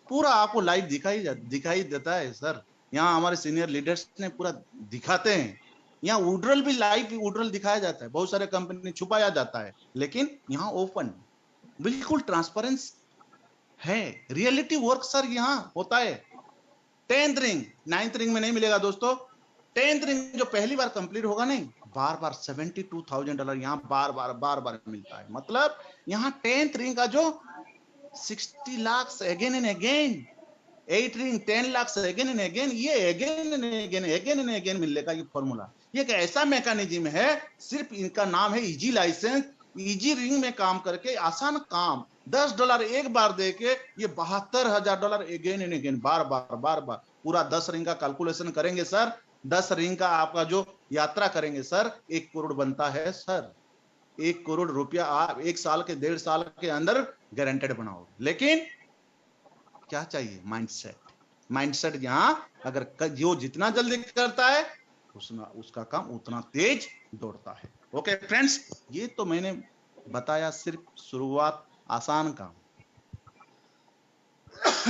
A: पूरा आपको लाइव दिखाई देता है सर। यहाँ हमारे सीनियर लीडर्स ने पूरा दिखाते हैं। यहाँ विड्रॉल भी लाइव विड्रॉल दिखाया जाता है। बहुत सारे कंपनी छुपाया जाता है, लेकिन यहाँ ओपन, बिल्कुल ट्रांसपेरेंस है। रियलिटी वर्क सर यहाँ होता है। 10th रिंग, 9th रिंग में नहीं मिलेगा दोस्तों। 10th रिंग जो पहली बार कंप्लीट होगा नहीं, बार बार $72,000 यहाँ बार बार मिलता है। मतलब यहाँ 10th रिंग का जो 60 lakhs again and again, 8th ring 10 lakhs again and again, ये again and again मिलेगा। ये फॉर्मूला, ये एक ऐसा मैकेनिज्म है, सिर्फ इनका नाम है इजी लाइसेंस। इजी रिंग में काम करके आसान काम, $10 एक बार देके ये $72,000 अगेन एंड अगेन, बार बार पूरा 10 रिंग का कैलकुलेशन करेंगे सर। 10 रिंग का आपका जो यात्रा करेंगे सर, 1 करोड़ बनता है सर। 1 करोड़ रुपया आप 1 साल के, 1.5 साल के अंदर गारंटेड बनाओगे। लेकिन क्या चाहिए? माइंडसेट। माइंडसेट यहाँ अगर जो जितना जल्दी करता है उसका काम उतना तेज दौड़ता है। ओके फ्रेंड्स, ये तो मैंने बताया सिर्फ शुरुआत, आसान काम।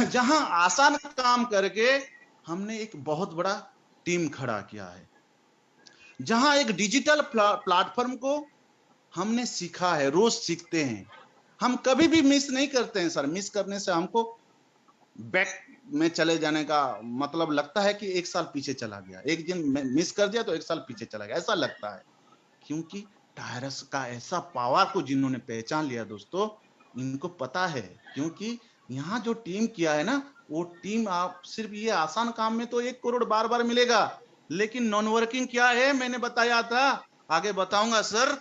A: जहां आसान काम करके हमने एक बहुत बड़ा टीम खड़ा किया है, जहां एक डिजिटल प्लेटफॉर्म को हमने सीखा है, रोज सीखते हैं। हम कभी भी मिस नहीं करते हैं सर। मिस करने से हमको बैक में चले जाने का मतलब लगता है कि एक साल पीछे चला गया, एक दिन मिस कर दिया तो एक साल पीछे चला गया, ऐसा लगता है। क्योंकि टायरस का ऐसा पावर को जिन्होंने पहचान लिया दोस्तों, इनको पता है। क्योंकि यहाँ जो टीम किया है ना, वो टीम आप सिर्फ ये आसान काम में तो 1 करोड़ बार बार मिलेगा, लेकिन नॉन वर्किंग क्या है मैंने बताया था, आगे बताऊंगा सर।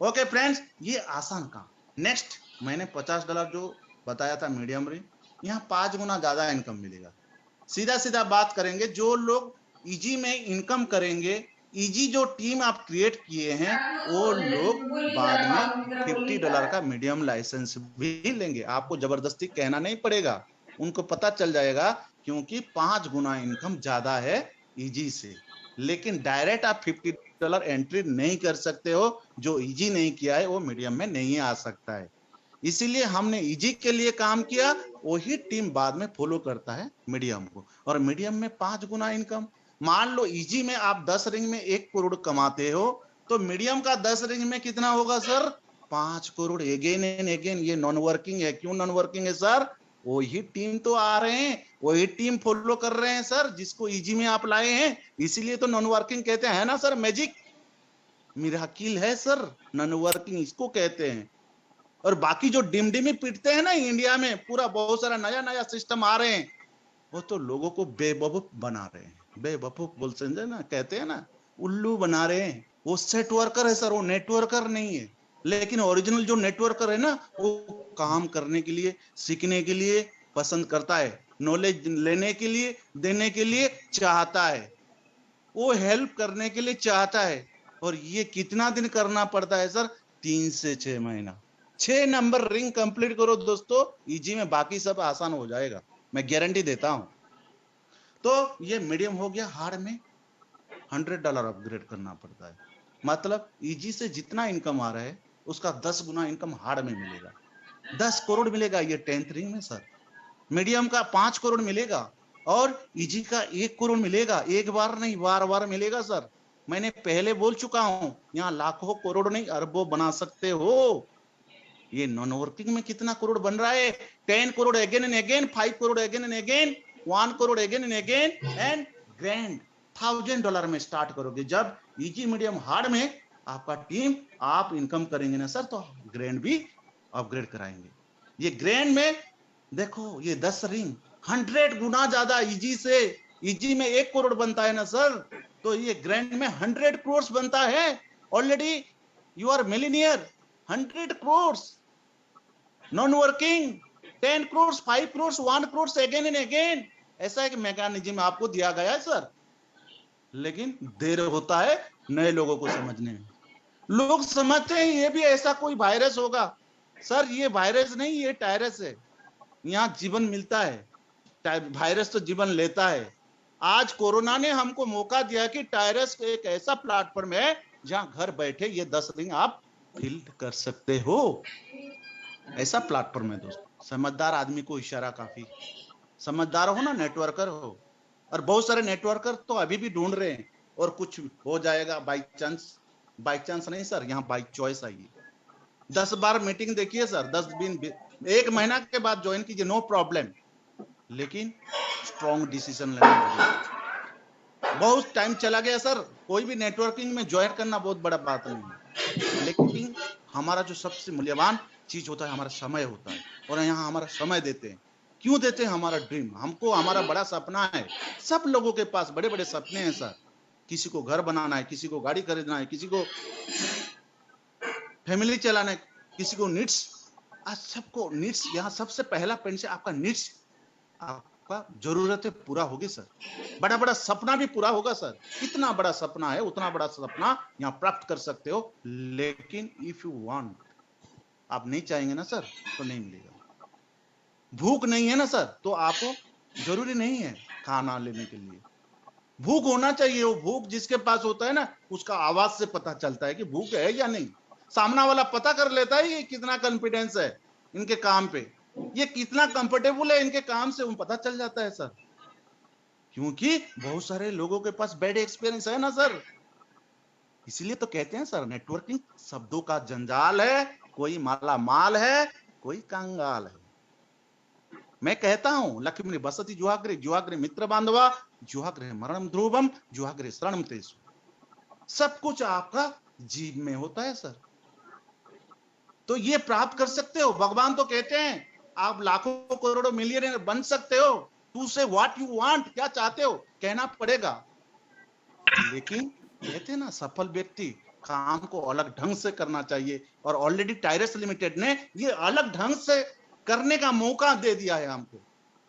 A: ओके फ्रेंड्स, ये आसान काम। नेक्स्ट, मैंने $50 जो बताया था मीडियम रेंज, यहाँ 5 गुना ज्यादा इनकम मिलेगा। सीधा सीधा बात करेंगे, जो लोग इजी में इनकम करेंगे, इजी जो टीम आप क्रिएट किए हैं, वो लोग बाद में $50 का मीडियम लाइसेंस भी लेंगे। आपको जबरदस्ती कहना नहीं पड़ेगा, उनको पता चल जाएगा, क्योंकि 5 गुना इनकम ज्यादा है इजी से। लेकिन डायरेक्ट आप $50 एंट्री नहीं कर सकते हो। जो इजी नहीं किया है वो मीडियम में नहीं आ सकता है। इसीलिए हमने इजी के लिए काम किया, वही टीम बाद में फॉलो करता है मीडियम को। और मीडियम में 5 गुना इनकम। मान लो इजी में आप 10 रिंग में 1 करोड़ कमाते हो, तो मीडियम का 10 रिंग में कितना होगा sir? 5 crore. Again and again. ये नॉन वर्किंग है। क्यों नॉन वर्किंग है सर? वही टीम तो आ रहे हैं, वही टीम फॉलो कर रहे हैं सर, जिसको इजी में आप लाए हैं। इसीलिए तो नॉन वर्किंग कहते हैं ना सर, मैजिक मिराकिल है सर, नॉन वर्किंग इसको कहते हैं। और बाकी जो डिमडिमी पीटते हैं ना इंडिया में, पूरा बहुत सारा नया नया सिस्टम आ रहे हैं, वो तो लोगों को बेवकूफ बना रहे हैं। बेवकूफ बोल समझे ना, कहते हैं ना, उल्लू बना रहे हैं। वो सेट वर्कर है सर, वो नेटवर्कर नहीं है। लेकिन ओरिजिनल जो नेटवर्कर है ना, वो काम करने के लिए, सीखने के लिए पसंद करता है, नॉलेज लेने के लिए, देने के लिए चाहता है, वो हेल्प करने के लिए चाहता है। और ये कितना दिन करना पड़ता है सर? 3 से 6 महीना। 6 नंबर रिंग कंप्लीट करो दोस्तों इजी में, बाकी सब आसान हो जाएगा, मैं गारंटी देता हूं। तो ये मीडियम हो गया। हार्ड में $100 अपग्रेड करना पड़ता है। मतलब इजी से जितना इनकम आ रहा है, उसका 10 गुना इनकम हार्ड में मिलेगा। 10 करोड़ मिलेगा ये 10th रिंग में सर। मीडियम का 5 करोड़ मिलेगा, और इजी का 1 करोड़ मिलेगा। एक बार नहीं, बार बार मिलेगा सर। मैंने पहले बोल चुका हूं, यहाँ लाखों करोड़ नहीं अरबों बना सकते हो। ये नॉन वर्किंग में कितना करोड़ बन रहा है? 10 crore again and again, 5 crore again and again, 1 crore again and again, and grand $1000 में स्टार्ट करोगे। जब इजी मीडियम हार्ड में आपका टीम आप इनकम करेंगे ना सर, तो ग्रैंड भी अपग्रेड कराएंगे। ये ग्रैंड में देखो, ये 10 रिंग 100 गुना ज्यादा इजी से। इजी में 1 करोड़ बनता है ना सर, तो ये ग्रैंड में 100 करोड़ बनता है। Already you are millionaire. 100 crore non working, 10 crore, 5 crore, 1 crore again and again. ऐसा एक मैकेनिज्म आपको दिया गया है सर, लेकिन देर होता है नए लोगों को समझने में। लोग समझते हैं ये भी ऐसा कोई वायरस होगा। सर ये वायरस नहीं, ये टायरस है। यहाँ जीवन मिलता है, वायरस तो जीवन लेता है। आज कोरोना ने हमको मौका दिया कि टायरस एक ऐसा प्लेटफॉर्म है जहां घर बैठे ये 10 रिंग आप फिल कर सकते हो। ऐसा प्लेटफॉर्म है दोस्तों। समझदार आदमी को इशारा काफी। समझदार हो ना, नेटवर्कर हो। और बहुत सारे नेटवर्कर तो अभी भी ढूंढ रहे हैं, और कुछ हो जाएगा बाई चांस। बाई चांस नहीं सर, यहाँ बाई चॉइस आइए। 10 बार मीटिंग देखिए सर, 10 दिन, 1 महीना के बाद ज्वाइन कीजिए, नो प्रॉब्लम। लेकिन स्ट्रॉन्ग डिसीजन लेना जरूरी। बहुत टाइम चला गया सर, कोई भी नेटवर्किंग में ज्वाइन करना बहुत बड़ा बात नहीं है, लेकिन हमारा जो सबसे मूल्यवान चीज होता है हमारा समय होता है। और यहाँ हमारा समय देते हैं। क्यों देते हैं? हमारा ड्रीम, हमको हमारा बड़ा सपना है। सब लोगों के पास बड़े बड़े सपने हैं सर। किसी को घर बनाना है, किसी को गाड़ी खरीदना है, किसी को फैमिली चलाना है, किसी को नीड्स। आज सबको नीड्स, यहाँ सबसे पहला पॉइंट से आपका नीड्स, आपका जरूरतें पूरा होगी सर। बड़ा बड़ा सपना भी पूरा होगा सर। कितना बड़ा सपना है, उतना बड़ा सपना यहाँ प्राप्त कर सकते हो। लेकिन इफ यू वांट, आप नहीं चाहेंगे ना सर, तो नहीं मिलेगा। भूख नहीं है ना सर, तो आपको जरूरी नहीं है खाना लेने के लिए। भूख होना चाहिए। वो भूख जिसके पास होता है ना, उसका आवाज से पता चलता है कि भूख है या नहीं। सामना वाला पता कर लेता है ये कितना कॉन्फिडेंस है इनके काम पे, ये कितना कंफर्टेबल है इनके काम से, वो पता चल जाता है सर। क्योंकि बहुत सारे लोगों के पास बैड एक्सपीरियंस है ना सर। इसीलिए तो कहते हैं सर, नेटवर्किंग शब्दों का जंजाल है, कोई माला माल है, कोई कंगाल है। मैं कहता हूं, लक्ष्मी बसती जुहाग्रे, जुहाग्रे मित्र बांधवा, जुहाग्रे मरणम ध्रुवम, जुहाग्रे शरणम तेसु। सब कुछ आपका जीव में होता है सर। तो ये प्राप्त कर सकते हो। भगवान तो कहते हैं आप लाखों करोड़ों मिलियनर बन सकते हो। टू से व्हाट यू वांट, क्या चाहते हो कहना पड़ेगा। लेकिन कहते हैं ना, सफल व्यक्ति काम को अलग ढंग से करना चाहिए, और ऑलरेडी टायरस लिमिटेड ने ये अलग ढंग से करने का मौका दे दिया है हमको।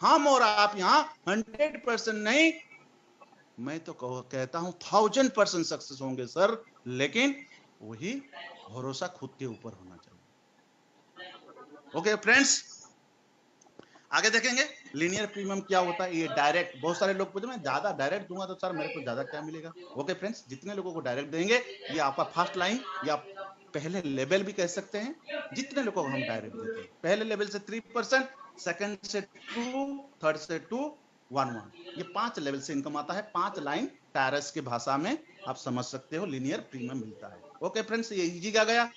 A: हम और आप यहाँ 100% नहीं, मैं तो कहता हूं 1000% सक्सेस होंगे सर। लेकिन वही भरोसा खुद के ऊपर होना चाहिए। ओके फ्रेंड्स, आगे देखेंगे लीनियर प्रीमियम क्या होता है। ये डायरेक्ट, बहुत सारे लोग पूछते हैं ज्यादा डायरेक्ट दूंगा तो सर मेरे को ज्यादा क्या मिलेगा। ओके फ्रेंड्स, जितने लोगों को डायरेक्ट देंगे, ये आपका फर्स्ट लाइन या पहले लेवल भी कह सकते हैं, जितने लोगों को हम डायरेक्ट देते हैं। पहले लेवल से 3%, सेकंड से 2, थर्ड से 2, 1, 1, ये 5 लेवल से इनकम आता है। 5 लाइन टायरस की भाषा में आप समझ सकते हो, लीनियर प्रीमियम मिलता है। ओके फ्रेंड्स, ये इजी का गया।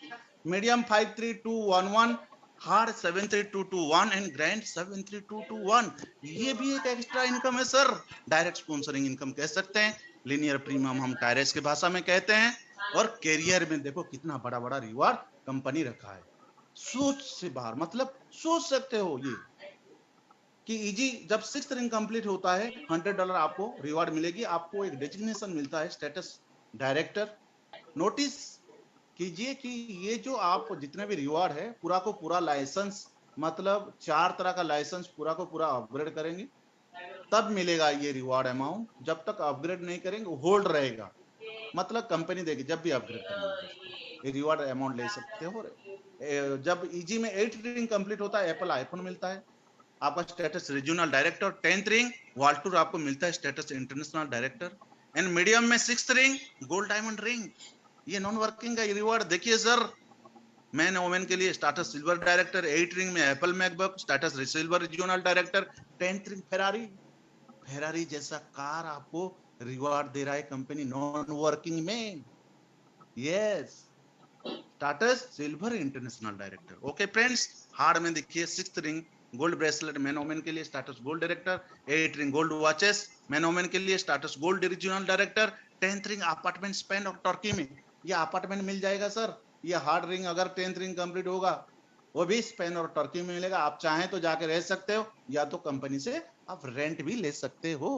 A: Medium 53211, hard 73221 and grand 73221। ये भी एक एक्स्ट्रा इनकम है सर, डायरेक्ट स्पॉन्सरिंग इनकम कह सकते हैं। लीनियर प्रीमियम हम टायरस की भाषा में कहते हैं। और कैरियर में देखो कितना बड़ा बड़ा रिवार्ड कंपनी रखा है, सोच से बाहर। मतलब सोच सकते हो ये कि इजी, जब 6th रिंग कंप्लीट होता है $100 आपको रिवार्ड मिलेगी। आपको एक डेजिग्नेशन मिलता है, स्टेटस डायरेक्टर। नोटिस कीजिए कि ये जो आप जितने भी रिवार्ड है, पूरा को पूरा लाइसेंस, मतलब 4 तरह का लाइसेंस पूरा को पूरा अपग्रेड करेंगे तब मिलेगा ये रिवार्ड अमाउंट। जब तक अपग्रेड नहीं करेंगे होल्ड रहेगा, मतलब कंपनी देगी। जब भी अपग्रेड करेंगे ये रिवार्ड अमाउंट ले सकते हो। जब इजी में 8th रिंग कंप्लीट होता है, एप्पल आईफोन मिलता है, आपका status regional director. 10th ring वाल्टूर आपको मिलता है status international director. And medium में 6th ring gold diamond ring, ये नॉन वर्किंग का रिवार्ड। देखिए सर, मैन वोमेन के लिए स्टेटस सिल्वर डायरेक्टर। 8 रिंग में Apple MacBook status silver regional director. 10th ring Ferrari, Ferrari जैसा कार आपको reward दे रहा है कंपनी नॉन वर्किंग में। Yes, status silver international director. Okay friends, hard में देखिए 6th ring gold bracelet man women के लिए status gold director. 8 ring gold watches man women के लिए status gold regional director. 10th ring apartment Spain और Turkey में, ये apartment मिल जाएगा सर। ये हार्ड रिंग अगर 10th रिंग कंप्लीट होगा, वो भी स्पेन और टर्की में मिलेगा। आप चाहें तो जाके रह सकते हो, या तो कंपनी से आप रेंट भी ले सकते हो।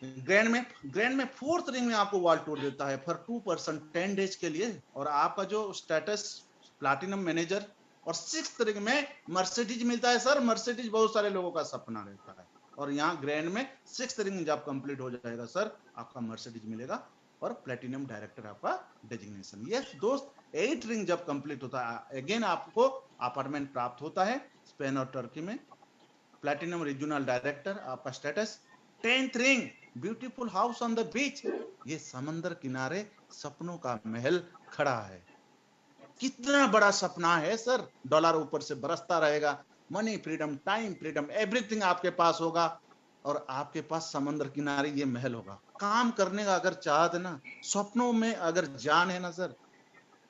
A: ग्रैंड में 4th रिंग में आपको वर्ल्ड टूर देता है फॉर 2% 10 डेज के लिए, और आपका जो स्टेटस प्लैटिनम मैनेजर। और 6th रिंग में मर्सिडीज मिलता है सर। मर्सिडीज बहुत सारे लोगों का सपना रहता है, और यहाँ ग्रैंड में 6th रिंग जब कंप्लीट हो जाएगा सर, आपका मर्सिडीज मिलेगा और प्लैटिनम डायरेक्टर आपका डेजिग्नेशन। यस दोस्त, 8th रिंग जब कंप्लीट होता है, अगेन आपको अपार्टमेंट प्राप्त होता है स्पेन और टर्की में, प्लैटिनम रीजनल डायरेक्टर आपका status. 10th ring beautiful house on the beach, ये समंदर किनारे सपनों का महल खड़ा है। कितना बड़ा सपना है सर, डॉलर ऊपर से बरसता रहेगा। Money freedom, time freedom, everything आपके पास होगा, और आपके पास समंदर किनारे ये महल होगा। काम करने का अगर चाहत है ना, सपनों में अगर जान है ना सर,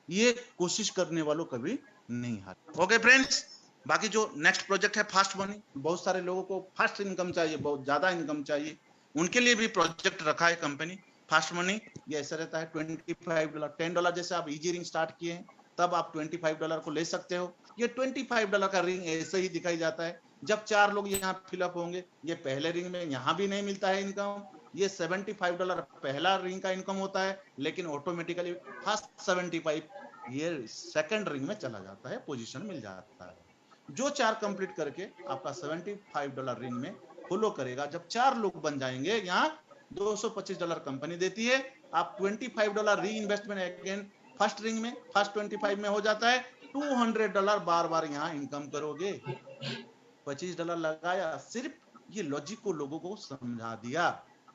A: ये कोशिश करने वालों कभी नहीं हार। ओके फ्रेंड्स, बाकी जो नेक्स्ट प्रोजेक्ट है फास्ट मनी, बहुत सारे लोगों को फास्ट इनकम चाहिए, बहुत ज्यादा इनकम चाहिए, उनके लिए भी प्रोजेक्ट रखा है कंपनी फास्ट मनी। ये ऐसा रहता है $25, $10 जैसे आप इजी रिंग स्टार्ट किए हैं, तब आप $25 को ले सकते हो। ये $25 का रिंग ऐसे ही दिखाई जाता है। जब 4 लोग यहाँ फिलअप होंगे, ये पहले रिंग में यहाँ भी नहीं मिलता है इनकम। ये $75 पहला रिंग का इनकम होता है, लेकिन ऑटोमेटिकली फर्स्ट 75 ये सेकंड रिंग में चला जाता है, पोजीशन मिल जाता है। जो 4 कंप्लीट करके आपका $75 रिंग में फॉलो करेगा, जब 4 लोग बन जाएंगे, यहाँ $225 कंपनी देती है। आप $25 री इन्वेस्टमेंट अगेन फर्स्ट रिंग में, फर्स्ट 25 में हो जाता है। $200 बार बार यहाँ इनकम करोगे। $25 लगाया, सिर्फ ये लॉजिक को लोगों को समझा दिया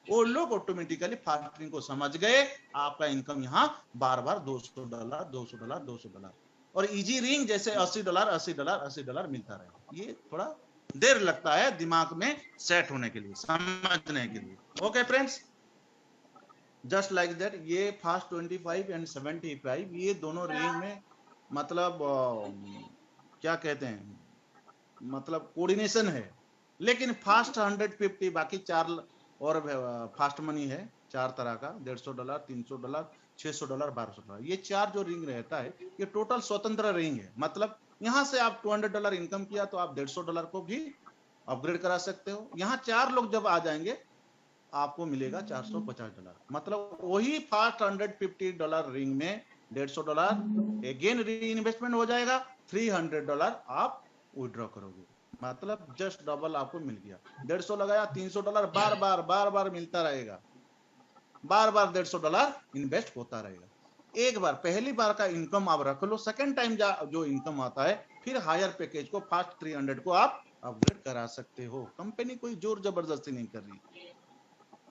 A: वो लोग ऑटोमेटिकली फास्ट रिंग को समझ गए, आपका इनकम यहाँ बार बार $200 $200 $200 और इजी रिंग जैसे $80 $80 $80 मिलता रहेगा। ये थोड़ा देर लगता है दिमाग में सेट होने के लिए, समझने के लिए। Okay friends, just like that ये फास्ट 25 एंड 75 ये दोनों रिंग में मतलब क्या कहते हैं, मतलब कोऑर्डिनेशन है, लेकिन फास्ट 150 बाकी 4 और फास्ट मनी है 4 तरह का, $150 $300 $600 $1200। ये 4 जो रिंग रहता है ये टोटल स्वतंत्र रिंग है। मतलब यहाँ से आप $200 इनकम किया तो आप $150 को भी अपग्रेड करा सकते हो। यहाँ 4 लोग जब आ जाएंगे आपको मिलेगा $450। मतलब वही फास्ट $150 रिंग में $150 अगेन री इन्वेस्टमेंट हो जाएगा, $300 आप विड्रॉ करोगे, मतलब जस्ट डबल आपको मिल गया। 150 लगाया, $300 बार बार मिलता रहेगा, बार बार $150 इन्वेस्ट होता रहेगा। एक बार पहली बार का इनकम आप रख लो, सेकंड टाइम जो इनकम आता है फिर हायर पैकेज को फास्ट 300 को आप अपग्रेड करा सकते हो। कंपनी कोई जोर जबरदस्ती नहीं कर रही,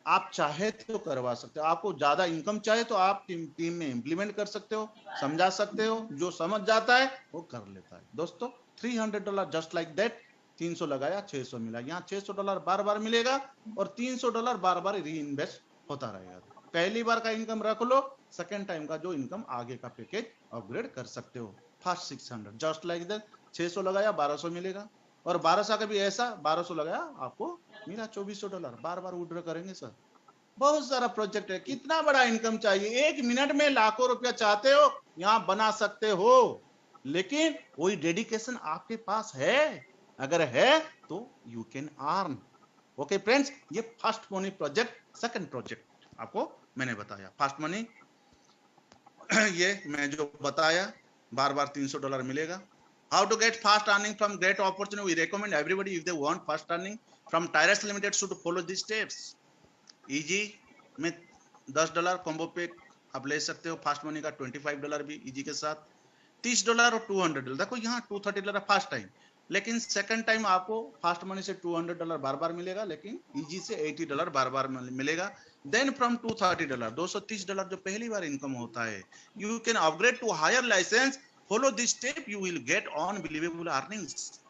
A: आप चाहे तो करवा सकते हो। आपको ज्यादा इनकम चाहे तो आप टीम में इंप्लीमेंट कर सकते हो, समझा सकते हो, जो समझ जाता है वो कर लेता है। दोस्तों $300 जस्ट लाइक दैट, 300 लगाया 600 मिला, यहाँ $600 बार बार मिलेगा और $300 बार बार री इन्वेस्ट होता रहेगा। पहली बार का इनकम रख लो, सेकेंड टाइम का जो इनकम आगे का पैकेज अपग्रेड कर सकते हो। फर्स्ट 600 जस्ट लाइक दैट, 600 लगाया 1200 मिलेगा, और 1200 का भी ऐसा 1200 लगाया आपको मिला $2400, बार बार विड्रॉ करेंगे सर। बहुत सारा प्रोजेक्ट है, कितना बड़ा इनकम चाहिए, 1 मिनट में लाखों रुपया चाहते हो यहाँ बना सकते हो, लेकिन वही डेडिकेशन आपके पास है, अगर है तो you can earn. Okay friends, ये first money project, second project आपको मैंने बताया फास्ट मनी ये मैं जो बताया बार बार $300 मिलेगा। How to get fast earning from great opportunity? We recommend everybody if they want fast earning from Tyrus Limited should follow these steps. Easy में $10 combo पे आप ले सकते हो, फास्ट मनी का $25 भी इजी के साथ, $30 और $200। देखो यहाँ $230 फास्ट टाइम, लेकिन सेकंड टाइम आपको फास्ट मनी से $200 बार बार मिलेगा, लेकिन इजी से $80 बार बार मिलेगा। देन फ्रॉम $230 $230 जो पहली बार इनकम होता है, you can upgrade to higher license. Follow this step, you will get unbelievable earnings.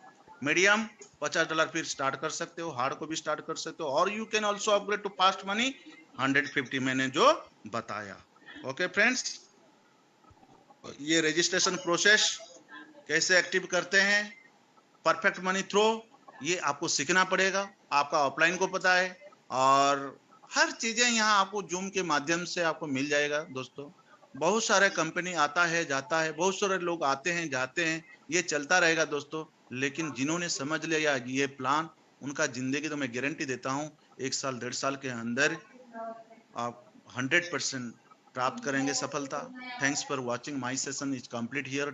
A: Medium $50 फिर स्टार्ट कर सकते हो, हार्ड को भी स्टार्ट कर सकते हो, और you can also upgrade to fast money 150 मैंने जो बताया। ओके फ्रेंड्स, ये रजिस्ट्रेशन प्रोसेस कैसे एक्टिव करते हैं परफेक्ट मनी थ्रो, ये आपको सीखना पड़ेगा। आपका ऑफलाइन को पता है, और हर चीजें यहाँ आपको जूम के माध्यम से आपको मिल जाएगा। दोस्तों बहुत सारे कंपनी आता है जाता है, बहुत सारे लोग आते हैं जाते हैं, ये चलता रहेगा दोस्तों, लेकिन जिन्होंने समझ लिया ये प्लान, उनका जिंदगी तो मैं गारंटी देता हूँ 1 साल 1.5 साल के अंदर आप 100% प्राप्त करेंगे सफलता। Thanks for watching, my session is complete here.